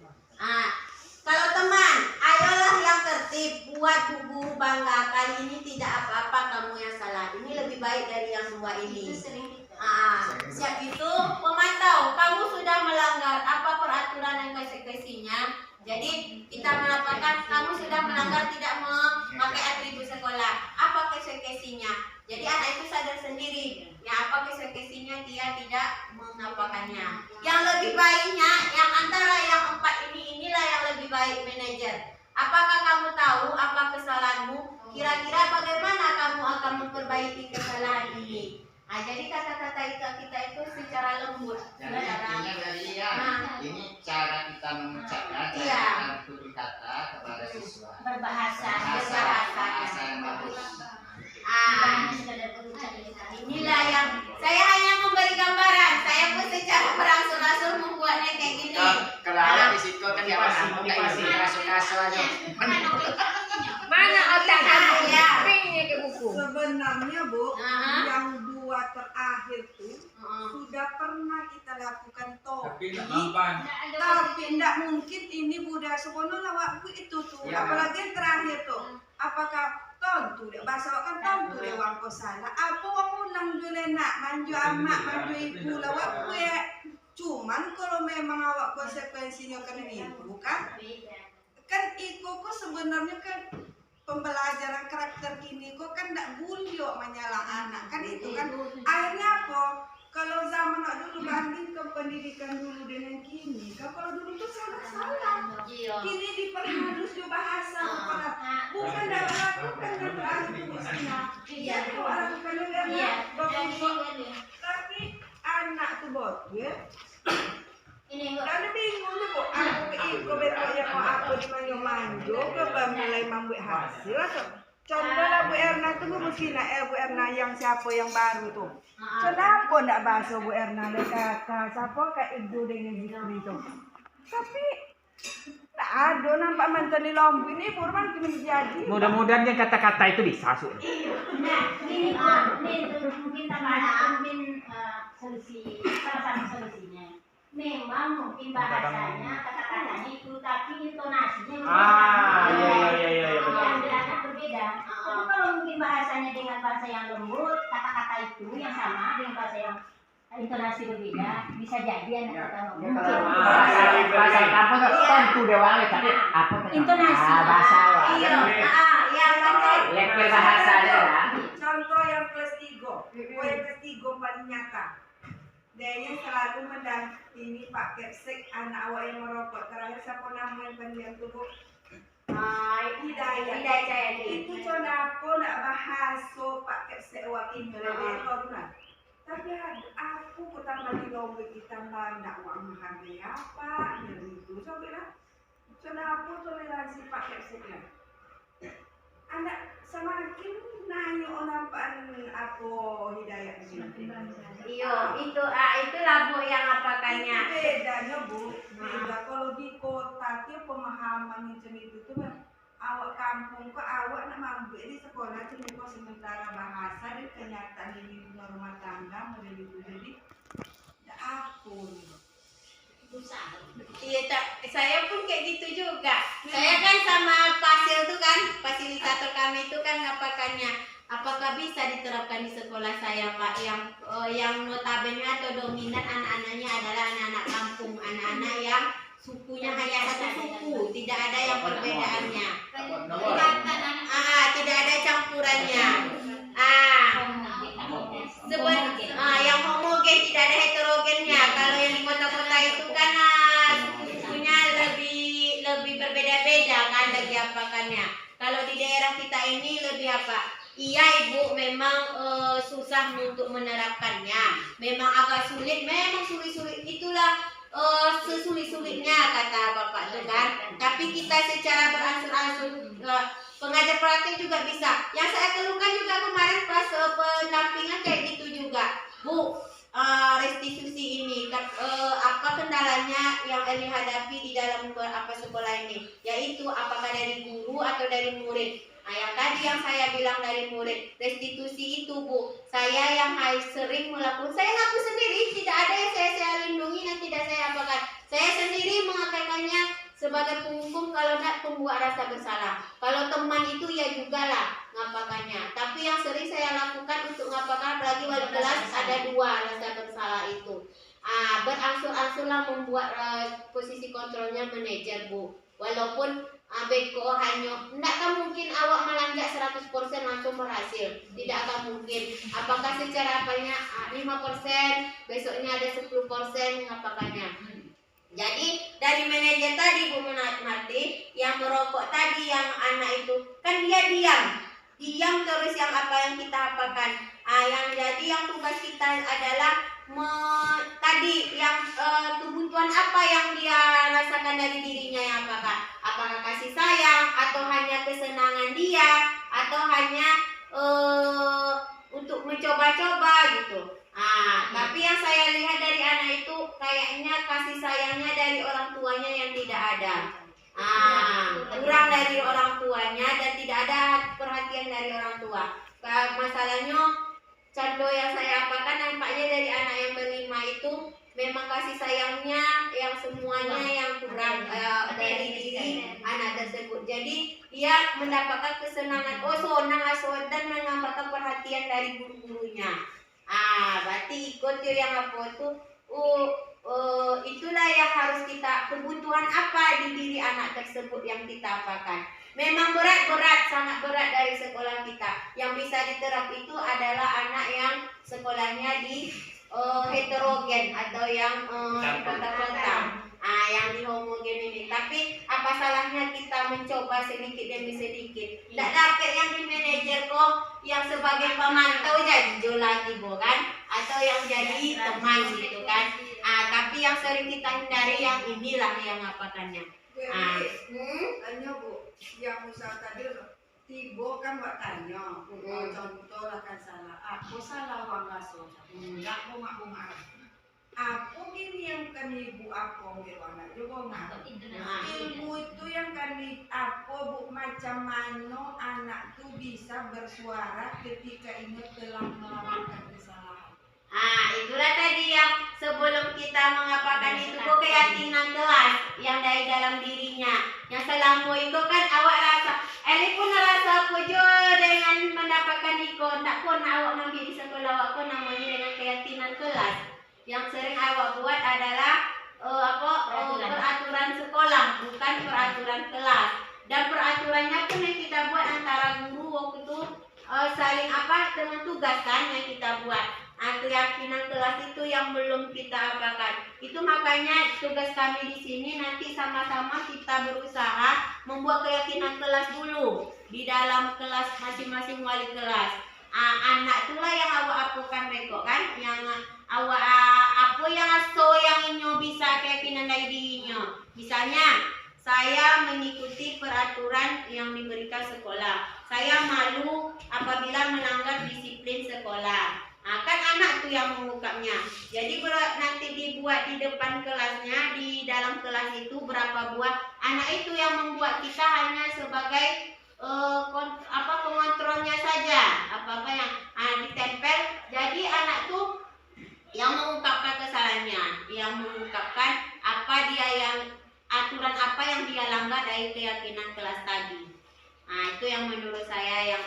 Kalau teman, ayolah yang tertib, buat guru bangga. Kali ini tidak apa-apa kamu yang salah. Ini lebih baik dari yang dua ini. Siap itu pemantau. Kamu sudah melanggar apa peraturan dan konsekuensinya. Jadi kita melaporkan kamu sudah melanggar tidak memakai atribut sekolah. Apa konsekuensinya? Jadi anak itu sadar sendiri. Ya apa konsekuensinya dia tidak mengapakannya. Yang lebih baiknya, yang antara yang 4 inilah yang lebih baik manajer. Apakah kamu tahu apa kesalahanmu? Kira-kira bagaimana kamu akan memperbaiki kesalahan ini? Jadi kata-kata kita itu secara lembut. Ini cara kita mengucapkan, cara tutur kata kepada siswa. Berbahasa yang bagus. Inilah yang saya hanya memberi gambaran. Saya pun secara berangsur-angsur membuatnya kayak gini. Kalau ada di situ kan dia masuk aja. Mana otak kamu? Ya. Pingnya ke buku. Sebenarnya Bu, yang 2 terakhir tuh sudah pernah kita lakukan Tapi toh. nggak mampan. Tapi tidak mungkin ini budaya sekolah lawakku itu tuh. Ya. Apalagi yang terakhir tuh. Apakah tentu deh bahasa kan tentu deh wang ko salah. Apa wang ulang dulu nak manju amak manju ibu lawakku ya. Cuman kalau memang awak konsekuensinya kena itu kan? Kan iko kok sebenarnya kan pembelajaran karakter kini kok kan tidak boleh menyalah anak kan itu kan akhirnya apa kalau zaman dulu banding ke pendidikan dulu dengan kini kan kalau dulu tuh salah kini diperhalus juga bahasa bukan dalam lakukan tapi anak tuh bot ya kan bingung tuh kok aku ke iko betul yang mau aku di manjo ke mulai membuat hasil atau contohnya Bu Erna tuh mesti Bu Erna yang siapa yang baru tuh kenapa nggak bahasa Bu Erna kakak siapa kayak ibu dengan Zikri itu tapi tak ada nampak mantan di lombu ini Purman kini jadi Mudah-mudahan yang kata-kata itu disasuk. Nah, ini mungkin tambahan, mungkin solusi, salah satu solusinya. Memang mungkin bahasanya, kata-katanya itu, tapi intonasinya Iya. yang berbeda. Tapi kalau mungkin bahasanya dengan bahasa yang lembut, kata-kata itu yang sama dengan bahasa yang intonasi berbeda, bisa jadi anak kita ngomong. Bahasa kampus tentu dewa tapi apa Intonasi. bahasa Iya, yang betul. lektir bahasa ya. contoh yang kelas 3 yang kelas 3 paling nyata dia selalu mendampingi Pak Kepsek anak awak yang merokok terakhir siapa nama yang pendiam tubuh Hidayah Hidayah. itu kenapa nak bahas Pak Kepsek awak ini lah tapi aku tambah di lomba kita nak awak menghargai apa yang itu soalnya kenapa toleransi Pak Kepsek lah anak semakin nanya orang apa Hidayah ini. Iya, itulah Bu yang apakannya. Itu bedanya Bu. Beda kalau di kota itu pemahaman macam itu tuh awak kampung ke awak nak mampu di sekolah cuma sementara bahasa dan kenyataan ini rumah tangga model itu jadi aku susah. Iya, saya pun kayak gitu juga. Saya kan sama Pasil tuh kan, fasilitator kami itu kan ngapakannya. Apakah bisa diterapkan di sekolah saya, Pak? Yang notabene atau dominan anak-anaknya adalah anak-anak kampung, anak-anak yang sukunya hanya satu suku, tidak ada yang perbedaannya. Tidak ada campurannya. Yang homogen, tidak ada heterogennya. Kalau yang di kota-kota itu kan sukunya lebih berbeda-beda kan, lagi apakannya. Kalau di daerah kita ini lebih apa? Iya Ibu, memang susah untuk menerapkannya. Memang agak sulit, memang sulit-sulit itulah sesulit-sulitnya kata Bapak tuh kan. Tapi kita secara beransur-ansur pengajar praktek juga bisa. Yang saya keluhkan juga kemarin pas pendampingan kayak gitu juga. Bu, restitusi ini apa kendalanya yang Eli hadapi di dalam sekolah ini? Yaitu apakah dari guru atau dari murid? Nah, yang tadi yang saya bilang dari murid, restitusi itu Bu, saya yang sering melakukan, saya ngaku sendiri, tidak ada yang saya lindungi dan tidak saya apakan. Saya sendiri mengatakannya sebagai penghukum kalau tidak pembuat rasa bersalah. Kalau teman itu ya juga lah ngapakannya. Tapi yang sering saya lakukan untuk ngapakan, apalagi wali kelas ada 2 rasa bersalah itu. Berangsur-angsurlah membuat posisi kontrolnya manajer Bu. Walaupun beko hanya tidak akan mungkin awak melanjak 100% langsung berhasil, tidak akan mungkin. Apakah secara apanya 5%, besoknya ada 10% ngapakannya. Jadi dari manajer tadi Bu Marti yang merokok tadi, yang anak itu kan dia diam terus, yang apa yang kita apakan. Yang tugas kita adalah tadi yang kebutuhan apa yang dia rasakan dari dirinya, yang apakah kasih sayang atau hanya kesenangan dia atau hanya untuk mencoba-coba gitu. Tapi yang saya lihat dari anak itu kayaknya kasih sayangnya dari orang tuanya yang tidak ada. Kurang dari orang tuanya dan tidak ada perhatian dari orang tua. Masalahnya contoh yang saya apakan nampaknya dari anak yang berlima itu memang kasih sayangnya yang semuanya yang kurang dari diri anak tersebut. Jadi dia mendapatkan kesenangan, dan mendapatkan perhatian dari guru-gurunya. Berarti ikut yang apa itu? Itulah yang harus kita, kebutuhan apa di diri anak tersebut yang kita apakan. Memang berat, sangat berat dari sekolah kita. Yang bisa diterap itu adalah anak yang sekolahnya di heterogen atau yang kota-kota. Yang di homogen ini. Tapi apa salahnya kita mencoba sedikit demi sedikit. Tidak dapat yang di manajer kok, yang sebagai pemantau jadi lagi kan, atau yang jadi teman gitu kan. Tapi yang sering kita hindari yang inilah yang apakannya. Tanya Bu, yang usaha tadi Tibo kan buat tanya, contoh lah kan salah, aku salah uang gaso, enggak mau marah. Aku gini yang kan ibu aku nggak juga nggak. Ilmu itu yang kan aku Bu, macam mana anak tuh bisa bersuara ketika ingat telah melakukan kesalahan. Itulah tadi yang sebelum kita mengapakan itu kok keyakinan kelas yang dari dalam dirinya. Yang selama itu kan awak rasa, Eli pun rasa pujo dengan mendapatkan ikon, tak pun awak nanti di sekolah awak pun namanya dengan keyakinan kelas. Yang sering awak buat adalah peraturan sekolah, bukan peraturan kelas. Dan peraturannya pun yang kita buat antara guru waktu itu saling dengan tugas kan yang kita buat. Keyakinan kelas itu yang belum kita apakan. Itu makanya tugas kami di sini nanti sama-sama kita berusaha membuat keyakinan kelas dulu di dalam kelas masing-masing wali kelas. Anak itulah yang awak apukan beko kan, yang awak apa yang yang inyo bisa keyakinan dari dirinya. Misalnya saya mengikuti peraturan yang diberikan sekolah. Saya malu apabila melanggar disiplin sekolah. Kan anak tuh yang mengungkapnya. Jadi nanti dibuat di depan kelasnya, di dalam kelas itu berapa buah. Anak itu yang membuat, kita hanya sebagai pengontrolnya saja. Apa-apa yang ditempel. Jadi anak tuh yang mengungkapkan kesalahannya, yang mengungkapkan apa dia yang saya yang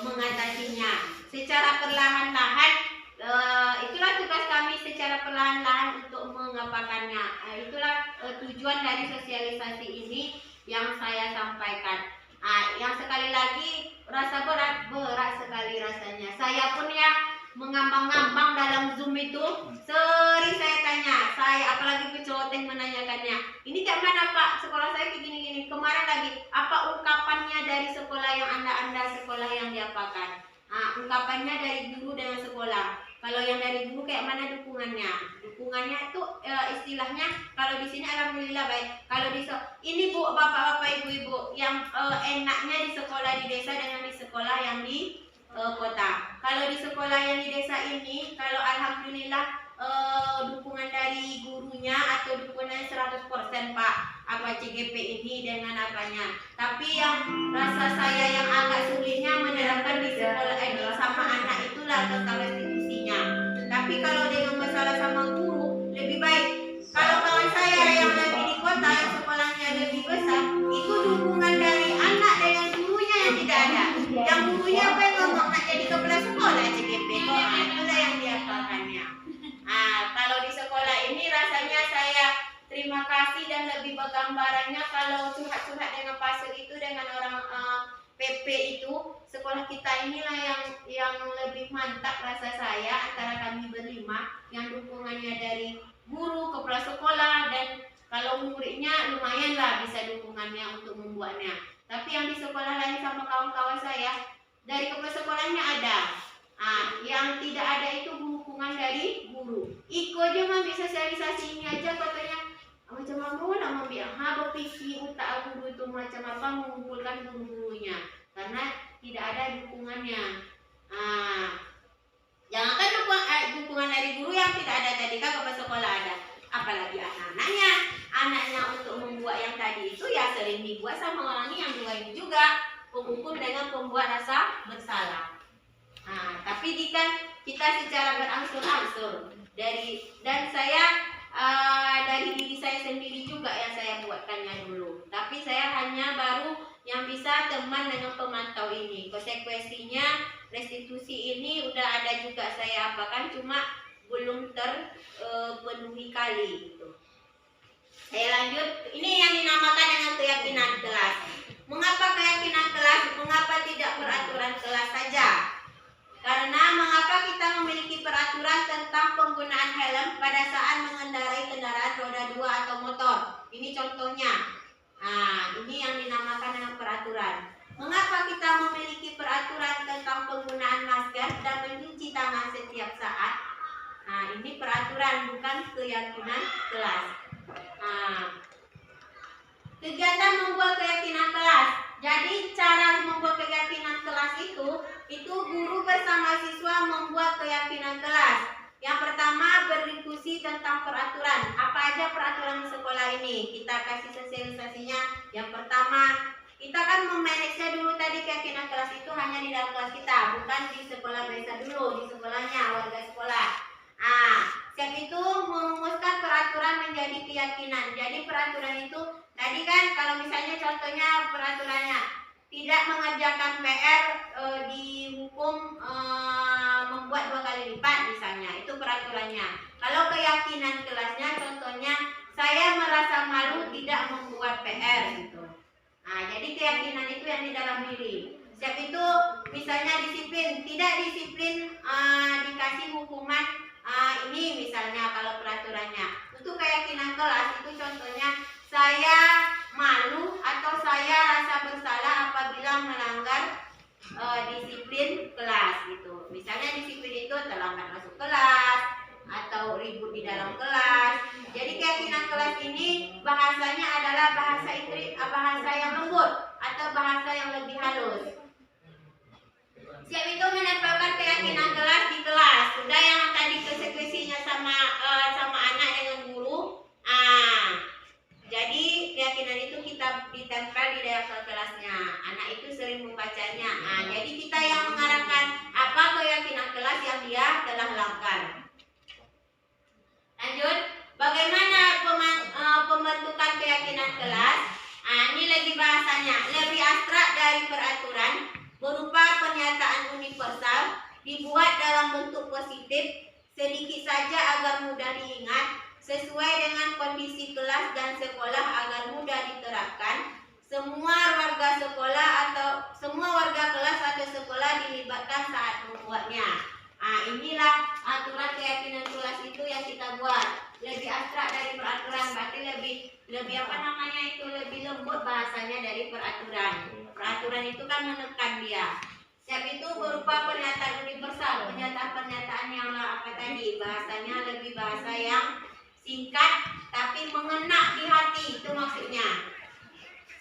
mengatasinya. Secara perlahan-lahan, itulah tugas kami secara perlahan-lahan untuk mengapakannya. Itulah tujuan dari sosialisasi ini yang saya sampaikan. Yang sekali lagi rasa berat sekali rasanya. Saya pun ya mengambang-ngambang dalam Zoom itu, sering saya tanya, apalagi pecoteng menanyakannya, ini kayak mana Pak, sekolah saya kayak gini-gini, kemarin lagi, apa ungkapannya dari sekolah yang anda sekolah yang diapakan? Ungkapannya dari guru dengan sekolah. Kalau yang dari guru kayak mana dukungannya? Dukungannya itu istilahnya kalau di sini alhamdulillah baik. Kalau di ini Bu, bapak-bapak, ibu-ibu, yang enaknya di sekolah di desa dengan di sekolah yang di kota. Kalau di sekolah yang di desa ini, kalau alhamdulillah dukungan dari gurunya atau dukungannya 100% Pak, apa CGP ini dengan apanya. Tapi yang rasa saya yang agak sulitnya menerapkan di sekolah sama anak itulah tentang restitusinya. Tapi kalau dengan masalah sama guru lebih baik. Kalau kawan saya yang lebih di kota yang sekolahnya lebih besar, itu dukungan dari anak dengan gurunya yang tidak ada. Yang gurunya apa yang ngomong nak jadi kepala sekolah CGP, itulah yang diapakannya. Kalau di sekolah ini rasanya saya terima kasih dan lebih bergambarannya kalau curhat-curhat dengan pasir itu dengan orang PP itu, sekolah kita inilah yang lebih mantap rasa saya antara kami berlima, yang dukungannya dari guru, kepala sekolah, dan kalau muridnya lumayan lah bisa dukungannya untuk membuatnya. Tapi yang di sekolah lain sama kawan-kawan saya, dari kepala sekolahnya ada, yang tidak ada itu dukungan dari guru. Iko aja ngambil sosialisasi ini aja katanya macam apa lah membiak berpikir utak guru itu macam apa mengumpulkan guru-gurunya karena tidak ada dukungannya. Jangankan dukungan dari guru yang tidak ada tadi kan kepala sekolah ada, apalagi anaknya untuk membuat yang tadi itu ya sering dibuat sama orang yang dua ini juga penghukum dengan pembuat rasa bersalah. Tapi kita secara berangsur-angsur dan saya dari diri saya sendiri juga yang saya buatkannya dulu. Tapi saya hanya baru yang bisa teman dengan pemantau ini. Konsekuensinya restitusi ini udah ada juga saya apakan, cuma belum terpenuhi kali gitu. Saya lanjut, ini yang dinamakan dengan keyakinan kelas. Mengapa keyakinan kelas? Mengapa tidak peraturan kelas saja? Karena mengapa kita memiliki peraturan tentang penggunaan helm pada saat mengendarai kendaraan roda 2 atau motor. Ini contohnya. Ini yang dinamakan dengan peraturan. Mengapa kita memiliki peraturan tentang penggunaan masker dan mencuci tangan setiap saat? Ini peraturan, bukan keyakinan kelas. Kegiatan membuat keyakinan kelas. Jadi cara membuat keyakinan kelas itu guru bersama siswa membuat keyakinan kelas. Yang pertama berdiskusi tentang peraturan. Apa aja peraturan di sekolah ini? Kita kasih sosialisasinya. Yang pertama, kita kan memanage dulu tadi keyakinan kelas itu hanya di dalam kelas kita, bukan di sekolah biasa dulu, di sekolahnya, warga sekolah. Setiap itu merumuskan peraturan menjadi keyakinan. Jadi peraturan itu tadi kan kalau misalnya contohnya peraturannya tidak mengerjakan PR dihukum membuat 2 kali lipat misalnya, itu peraturannya. Kalau keyakinan kelasnya contohnya saya merasa malu tidak membuat PR gitu. Jadi keyakinan itu yang di dalam diri. Setiap itu misalnya disiplin, tidak disiplin dikasih hukuman ini misalnya kalau peraturannya. Untuk keyakinan kelas itu contohnya saya malu atau saya rasa bersalah apabila melanggar disiplin kelas gitu. Misalnya disiplin itu terlambat masuk kelas atau ribut di dalam kelas. Jadi keyakinan kelas ini bahasanya adalah bahasa yang lembut atau bahasa yang lebih halus. Siap itu menempelkan keyakinan kelas di kelas. Sudah yang tadi konsekuensinya sama anak dengan guru. Jadi keyakinan itu kita ditempel di dalam kelasnya. Anak itu sering membacanya. Jadi kita yang mengarahkan apa keyakinan kelas yang dia telah lakukan. Lanjut, bagaimana pembentukan keyakinan kelas? Ini lagi bahasanya. Lebih abstrak dari peraturan berupa pernyataan universal dibuat dalam bentuk positif sedikit saja agar mudah diingat, sesuai dengan kondisi kelas dan sekolah agar mudah diterapkan. Semua warga kelas atau sekolah dilibatkan saat membuatnya. Inilah aturan keyakinan kelas itu yang kita buat. Lebih abstrak dari peraturan, berarti lebih apa namanya itu, lebih lembut bahasanya dari peraturan. Peraturan itu kan menekan dia. Siap itu berupa pernyataan universal, pernyataan yang apa tadi, bahasanya lebih bahasa yang singkat tapi mengena di hati, itu maksudnya.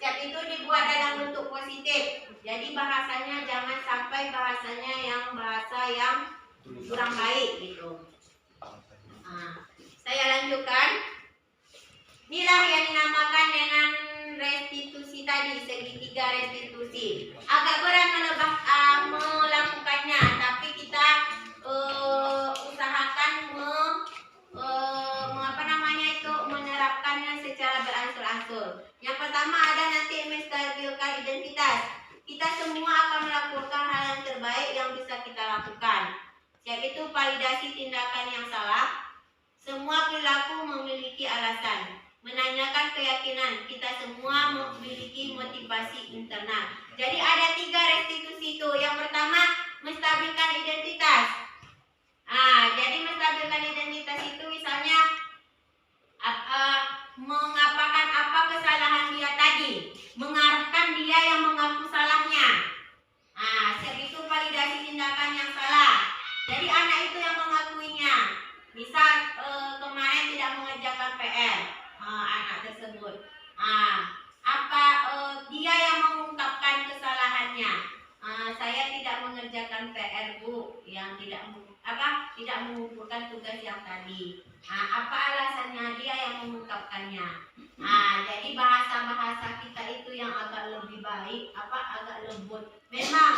Siap itu dibuat dalam bentuk positif, jadi bahasanya jangan sampai bahasanya yang bahasa yang kurang baik gitu. Saya lanjutkan. Inilah yang dinamakan dengan restitusi tadi, segitiga restitusi. Agak berat melakukannya, tapi kita usahakan menerapkannya secara beransur-ansur. Yang pertama ada nanti menstabilkan identitas. Kita semua akan melakukan hal yang terbaik yang bisa kita lakukan. Yaitu validasi tindakan yang salah. Semua perilaku memiliki alasan. Menanyakan keyakinan, kita semua memiliki motivasi internal. Jadi ada 3 restitusi itu. Yang pertama, menstabilkan identitas. Jadi menstabilkan identitas itu misalnya mengapakan apa kesalahan dia tadi, mengarahkan dia yang mengaku salahnya. Itu validasi tindakan yang salah. Jadi anak itu yang mengakuinya. Misal kemarin tidak mengerjakan PR anak tersebut. Dia yang mengungkapkan kesalahannya. Saya tidak mengerjakan PR Bu, yang tidak mengumpulkan tugas yang tadi. Apa alasannya? Dia yang mengungkapkannya. Jadi bahasa-bahasa kita itu yang agak lebih baik, agak lembut. Memang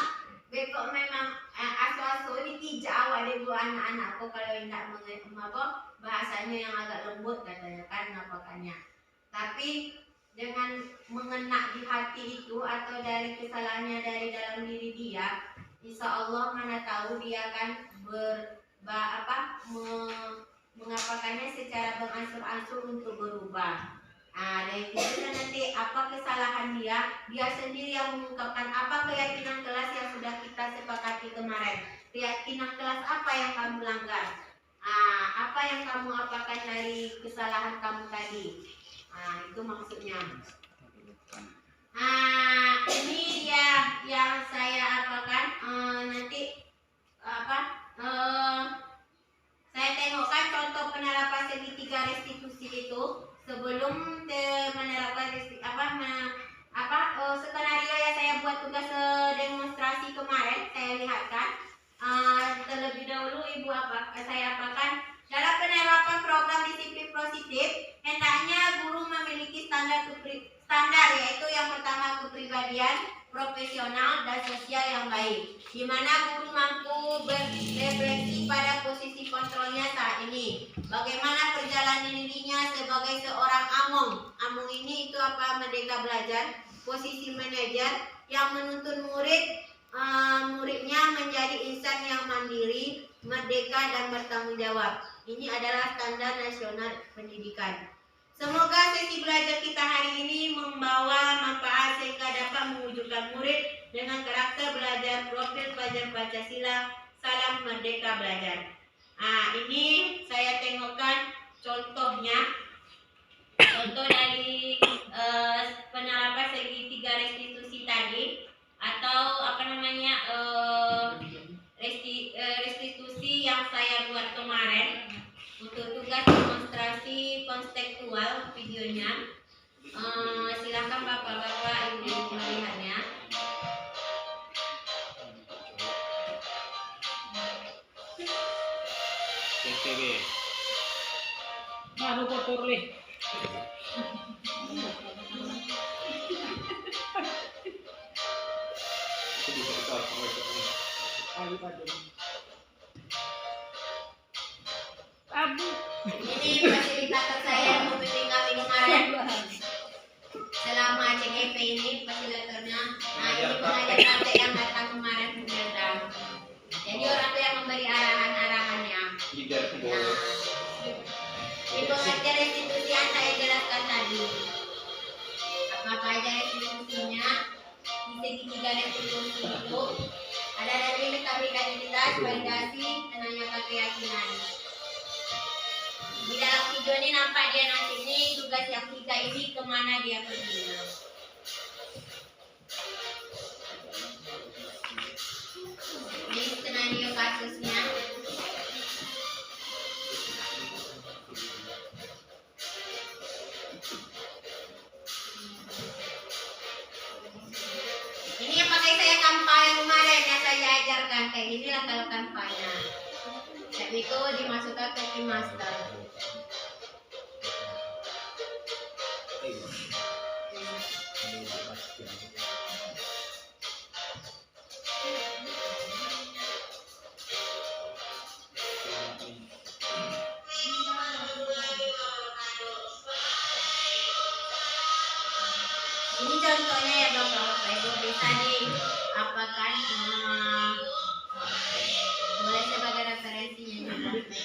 aso-aso ini tidak awak deh buat anak-anak aku kalau tidak bahasanya yang agak lembut katanya kan ngapakannya. Tapi dengan mengena di hati itu atau dari kesalahannya dari dalam diri dia, insya Allah mana tahu dia kan mengapakannya secara beransur-ansur untuk berubah. Dari situ nanti apa kesalahan dia sendiri yang mengungkapkan apa keyakinan kelas yang sudah kita sepakati kemarin. Keyakinan kelas apa yang kamu langgar? Apa yang kamu apakan dari kesalahan kamu tadi? Itu maksudnya. Ini dia yang saya apakan nanti saya tengokkan contoh penerapan segitiga restitusi itu sebelum menerapkan skenario yang saya buat tugas demonstrasi kemarin saya lihatkan. Terlebih dahulu Ibu saya apakan dalam penerapan program disiplin positif hendaknya guru memiliki standar yaitu yang pertama kepribadian, profesional dan sosial yang baik, di mana guru mampu berefleksi pada posisi kontrolnya saat ini. Bagaimana perjalanan dirinya sebagai seorang among ini itu merdeka belajar, posisi manajer yang menuntun muridnya menjadi insan yang mandiri, merdeka dan bertanggung jawab. Ini adalah standar nasional pendidikan. Semoga sesi belajar kita hari ini membawa manfaat sehingga dapat mewujudkan murid dengan karakter belajar profil pelajar Pancasila. Salam merdeka belajar. Ini saya tengokkan contohnya. Contoh dari penerapan segitiga restitusi tadi atau restitusi yang saya buat kemarin untuk tugas demonstrasi konstekstual videonya. Silakan bapak-bapak ibu melihatnya. CTV. Manu kotor leh. Ini fasilitator saya yang membimbing kami kemarin. selama CGP ini fasilitatornya, nah ini pengajar praktek yang datang kemarin datang. Jadi orang itu yang memberi arahan-arahannya. Leader itu boleh. Di pengajar restitusi yang saya jelaskan tadi, apa aja restitusinya? Di segitiga restitusi itu ada dari stabilitas, validasi, dan hanya keyakinan. Di dalam video ini nampak dia nanti ini tugas yang 3 ini kemana dia pergi. Ini skenario kasusnya. Ini yang pakai saya kampanye kemarin yang saya ajarkan kayak inilah kalau kampanye. Tapi itu dimasukkan ke tim master. Ini contohnya ya Bapak Ibu bisa diapakan boleh sebagai referensinya juga.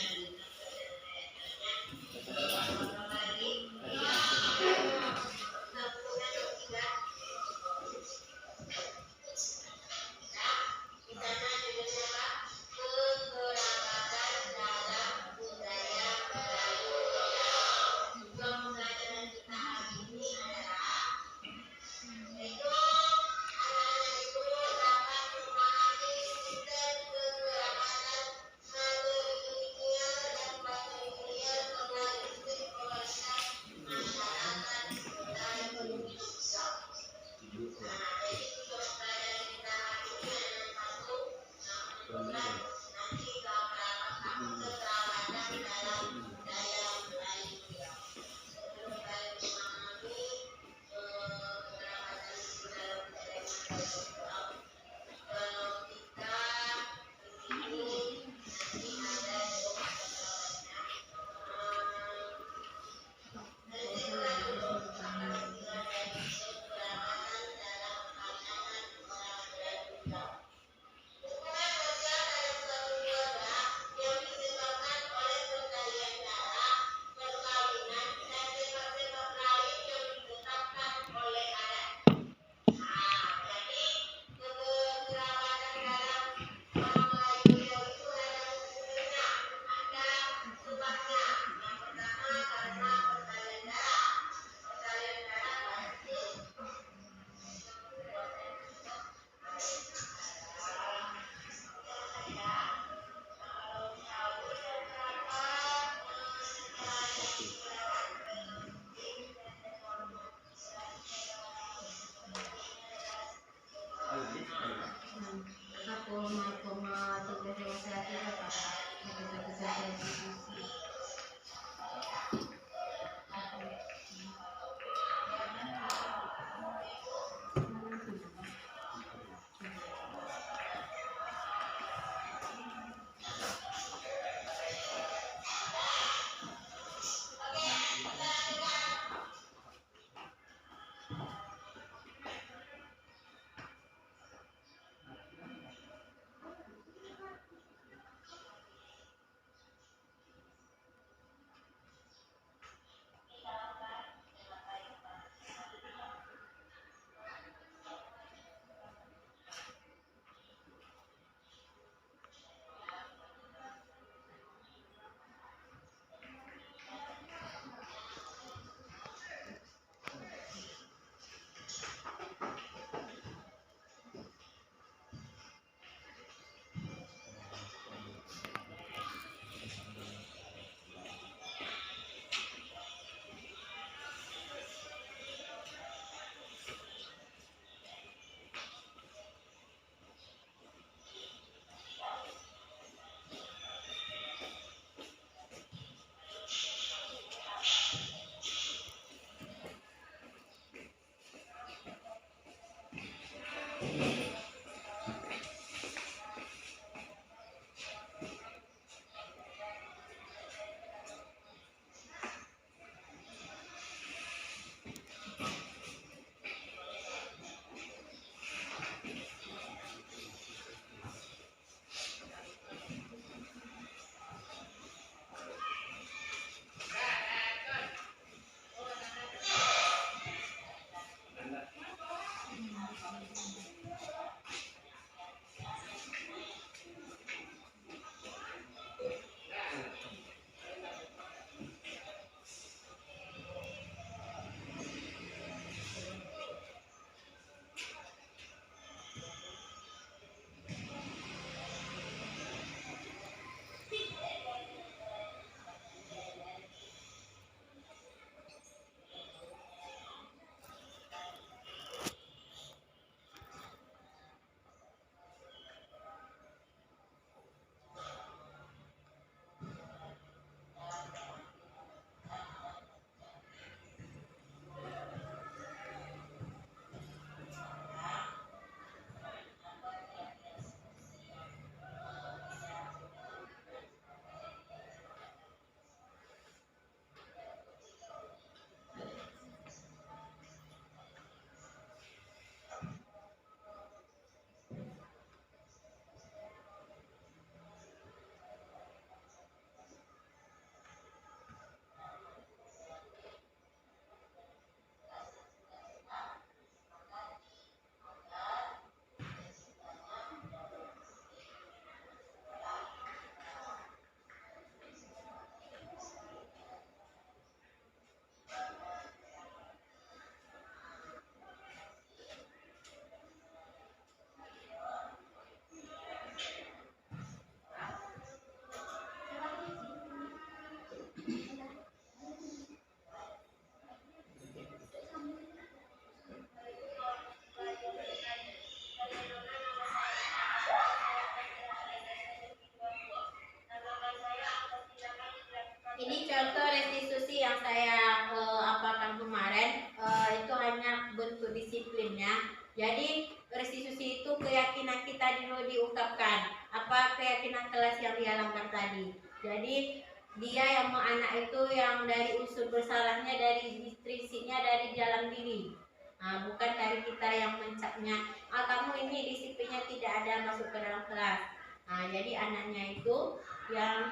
keyakinan kelas yang dia langgar tadi. Jadi dia yang anak itu yang dari unsur bersalahnya dari diskripsinya dari dalam diri. Bukan dari kita yang mencapnya. Kamu ini disiplinnya tidak ada masuk ke dalam kelas. Jadi anaknya itu yang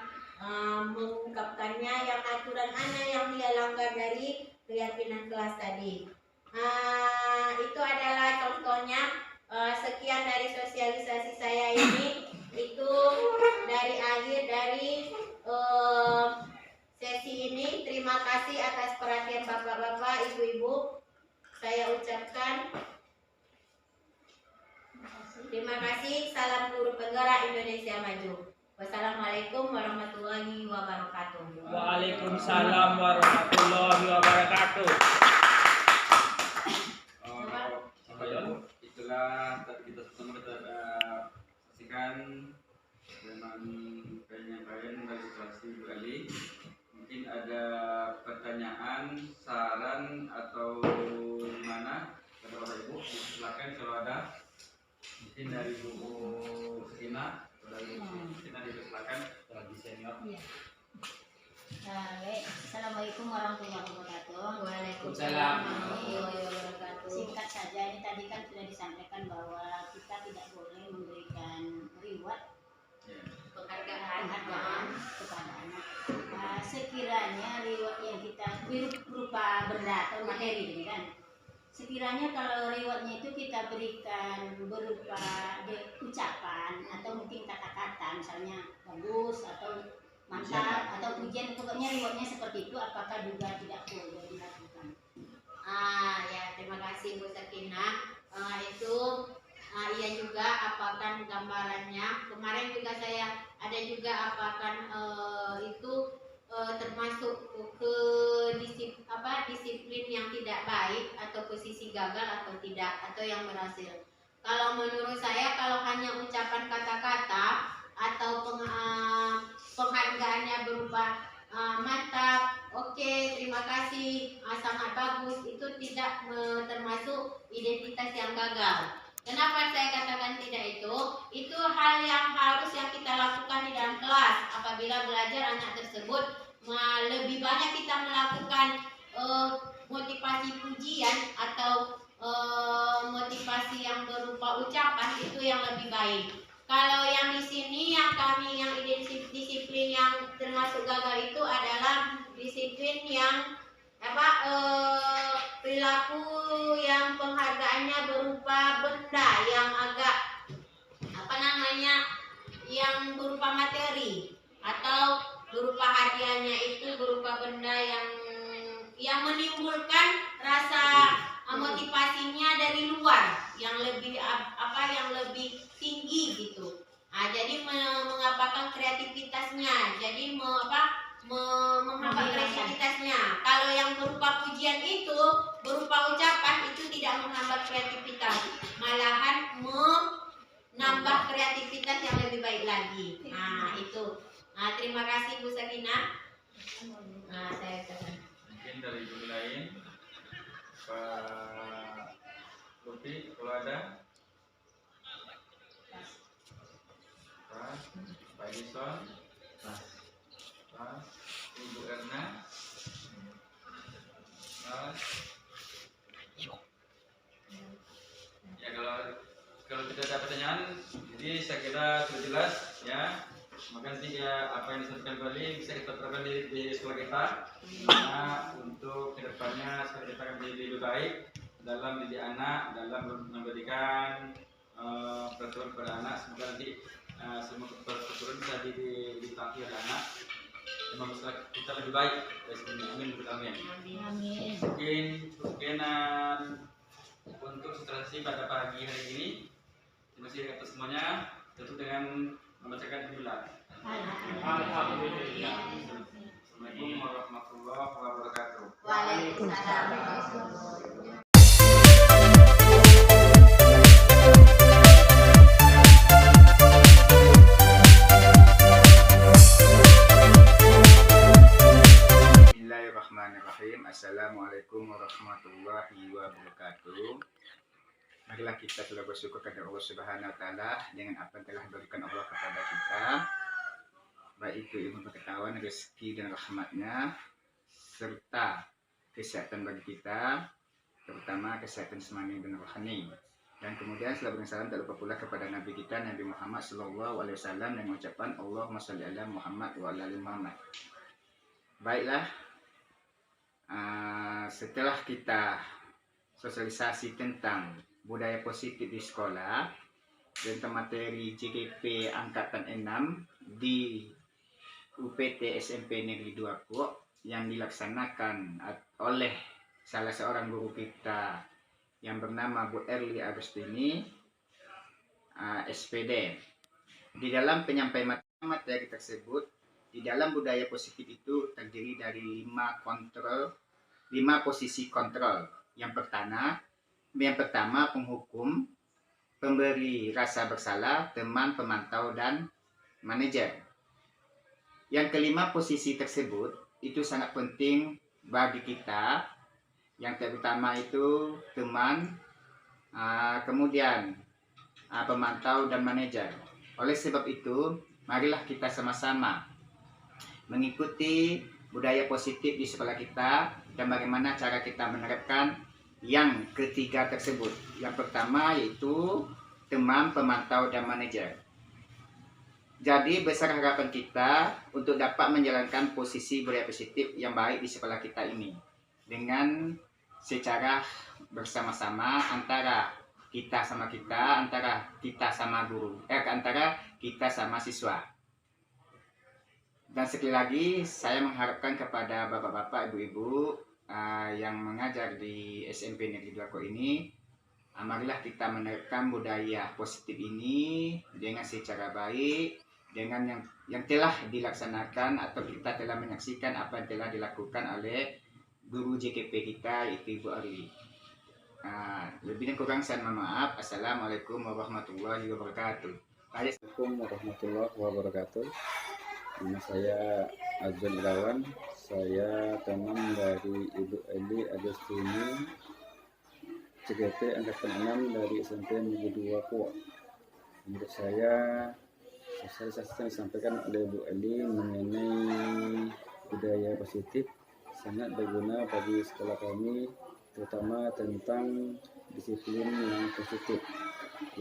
mengungkapkannya yang aturan anak yang dia langgar dari keyakinan kelas tadi. Itu adalah contohnya. Sekian dari sosialisasi saya ini, itu dari akhir dari sesi ini. Terima kasih atas perhatian bapak-bapak, ibu-ibu. Saya ucapkan terima kasih. Salam guru penggerak Indonesia Maju. Wassalamualaikum warahmatullahi wabarakatuh. Waalaikumsalam warahmatullahi wabarakatuh. Itulah tadi kita sama saksikan dengan penyampaian dari kelas Ibu Ali. Mungkin ada pertanyaan, saran atau gimana kepada Bapak Ibu, silakan kalau ada. Mungkin dari Bu Sekina, dari Bu Sekina silakan lagi senior. Assalamualaikum warahmatullahi wabarakatuh. Waalaikumsalam warahmatullahi wabarakatuh. Singkat saja, ini tadi kan sudah disampaikan bahwa kita tidak boleh memberikan reward penghargaan kepada anak. Sekiranya reward yang kita berupa benda atau materi, kan? Sekiranya kalau rewardnya itu kita berikan berupa ucapan atau mungkin kata-kata, misalnya bagus atau mantap atau pujian, pokoknya rewardnya seperti itu, apakah juga tidak boleh dilakukan? Ya, terima kasih Bu Sakina. Iya juga apakan gambarannya. Kemarin juga saya ada juga apakan itu termasuk ke disiplin yang tidak baik atau posisi gagal atau tidak atau yang berhasil. Kalau menurut saya kalau hanya ucapan kata-kata atau penghargaannya berupa mantap, oke, terima kasih, sangat bagus, itu tidak termasuk identitas yang gagal. Kenapa saya katakan tidak itu? Itu hal yang harus yang kita lakukan di dalam kelas. Apabila belajar anak tersebut, lebih banyak kita melakukan motivasi pujian atau motivasi yang berupa ucapan, itu yang lebih baik. Kalau yang di sini yang kami yang disiplin yang termasuk gagal itu adalah disiplin yang perilaku yang penghargaannya berupa benda yang agak yang berupa materi atau berupa hadiahnya itu berupa benda yang menimbulkan rasa motivasinya dari luar yang lebih yang lebih tinggi gitu. Jadi mengapakan kreativitasnya, jadi menghambat kreativitasnya. Kalau yang berupa pujian itu berupa ucapan itu tidak menghambat kreativitas, malahan menambah kreativitas yang lebih baik lagi. Itu. Terima kasih Bu Sakina. Saya ucapkan. Mungkin dari guru lain, Pak Lutfi, kalau ada. Pak Edison, Ibu Erna, ya kalau tidak ada pertanyaan, jadi saya kira sudah jelas ya. Maka nanti apa yang disampaikan kembali bisa kita terapkan di sekolah kita. Nah, untuk kedepannya sekolah kita akan menjadi lebih baik dalam didik anak, dalam memberikan peraturan kepada anak. Semoga nanti semua peraturan bisa ditaati oleh anak. Semoga kita lebih baik dari sebelumnya. Amin. Amin. Mungkin untuk sosialisasi pada pagi hari ini. Terima kasih atas semuanya. Tutup dengan membacakan judul. Alhamdulillah. Assalamualaikum warahmatullahi wabarakatuh. Waalaikumsalam warahmatullahi wabarakatuh. Bismillahirrahmanirrahim. Assalamualaikum warahmatullahi wabarakatuh. marilah kita selalu bersyukur kepada Allah Subhanahu wa taala dengan apa yang telah diberikan Allah kepada kita, baik itu ilmu pengetahuan, rezeki dan rahmatnya, serta kesehatan bagi kita, terutama kesehatan jasmani dan rohani. Dan kemudian salam dan salam tak lupa pula kepada Nabi kita Nabi Muhammad Sallallahu Alaihi Wasallam dengan ucapan Allahumma sholli ala Muhammad wa ala ali Muhammad. Baiklah, setelah kita sosialisasi tentang budaya positif di sekolah tentang materi JKP angkatan 6 di UPT SMP Negeri 2 Kuok yang dilaksanakan oleh salah seorang guru kita yang bernama Bu Erli Agustini, SPD. Di dalam penyampaian materi tersebut, di dalam budaya positif itu terdiri dari 5 posisi kontrol. Yang pertama penghukum, pemberi rasa bersalah, teman, pemantau, dan manajer. Yang kelima posisi tersebut itu sangat penting bagi kita. Yang pertama itu teman, kemudian pemantau dan manajer. Oleh sebab itu, marilah kita sama-sama mengikuti budaya positif di sekolah kita dan bagaimana cara kita menerapkan yang ketiga tersebut. Yang pertama yaitu teman, pemantau, dan manajer. Jadi besar harapan kita untuk dapat menjalankan posisi budaya positif yang baik di sekolah kita ini dengan secara bersama-sama antara kita sama kita, antara kita sama guru, antara kita sama siswa. Dan sekali lagi saya mengharapkan kepada bapak-bapak, ibu-ibu yang mengajar di SMP Negeri 2 Kuok ini, marilah kita menerapkan budaya positif ini dengan secara baik, dengan yang telah dilaksanakan atau kita telah menyaksikan apa yang telah dilakukan oleh guru JKP kita yaitu Ibu Arli. Lebih dan kurang saya mohon maaf. Assalamualaikum warahmatullahi wabarakatuh. Assalamualaikum warahmatullahi wabarakatuh. Nama saya Azwan Irawan. Saya teman dari Ibu Eli Agustini, JKP angkatan 6 dari SMP Negeri 2 Kuok. Menurut saya sosialisasi yang disampaikan oleh Bu Eli mengenai budaya positif sangat berguna bagi sekolah kami, terutama tentang disiplin yang positif,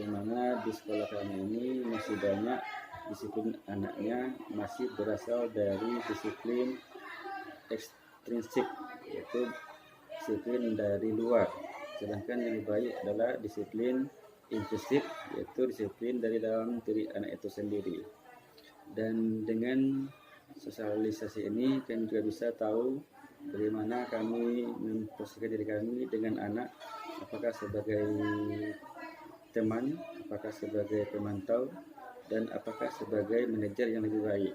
yang mana di sekolah kami ini masih banyak disiplin anaknya masih berasal dari disiplin ekstrinsik, yaitu disiplin dari luar, sedangkan yang lebih baik adalah disiplin intrinsik, yaitu disiplin dari dalam diri anak itu sendiri. Dan dengan sosialisasi ini kami juga bisa tahu bagaimana kami memposisikan diri kami dengan anak, apakah sebagai teman, apakah sebagai pemantau, dan apakah sebagai manajer yang lebih baik.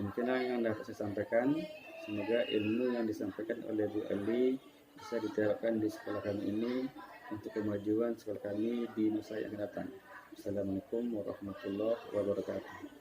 Mungkinlah yang dapat saya sampaikan. Semoga ilmu yang disampaikan oleh Bu Eli bisa diterapkan di sekolah kami ini untuk kemajuan sekolah kami di masa yang akan datang. Assalamualaikum warahmatullahi wabarakatuh.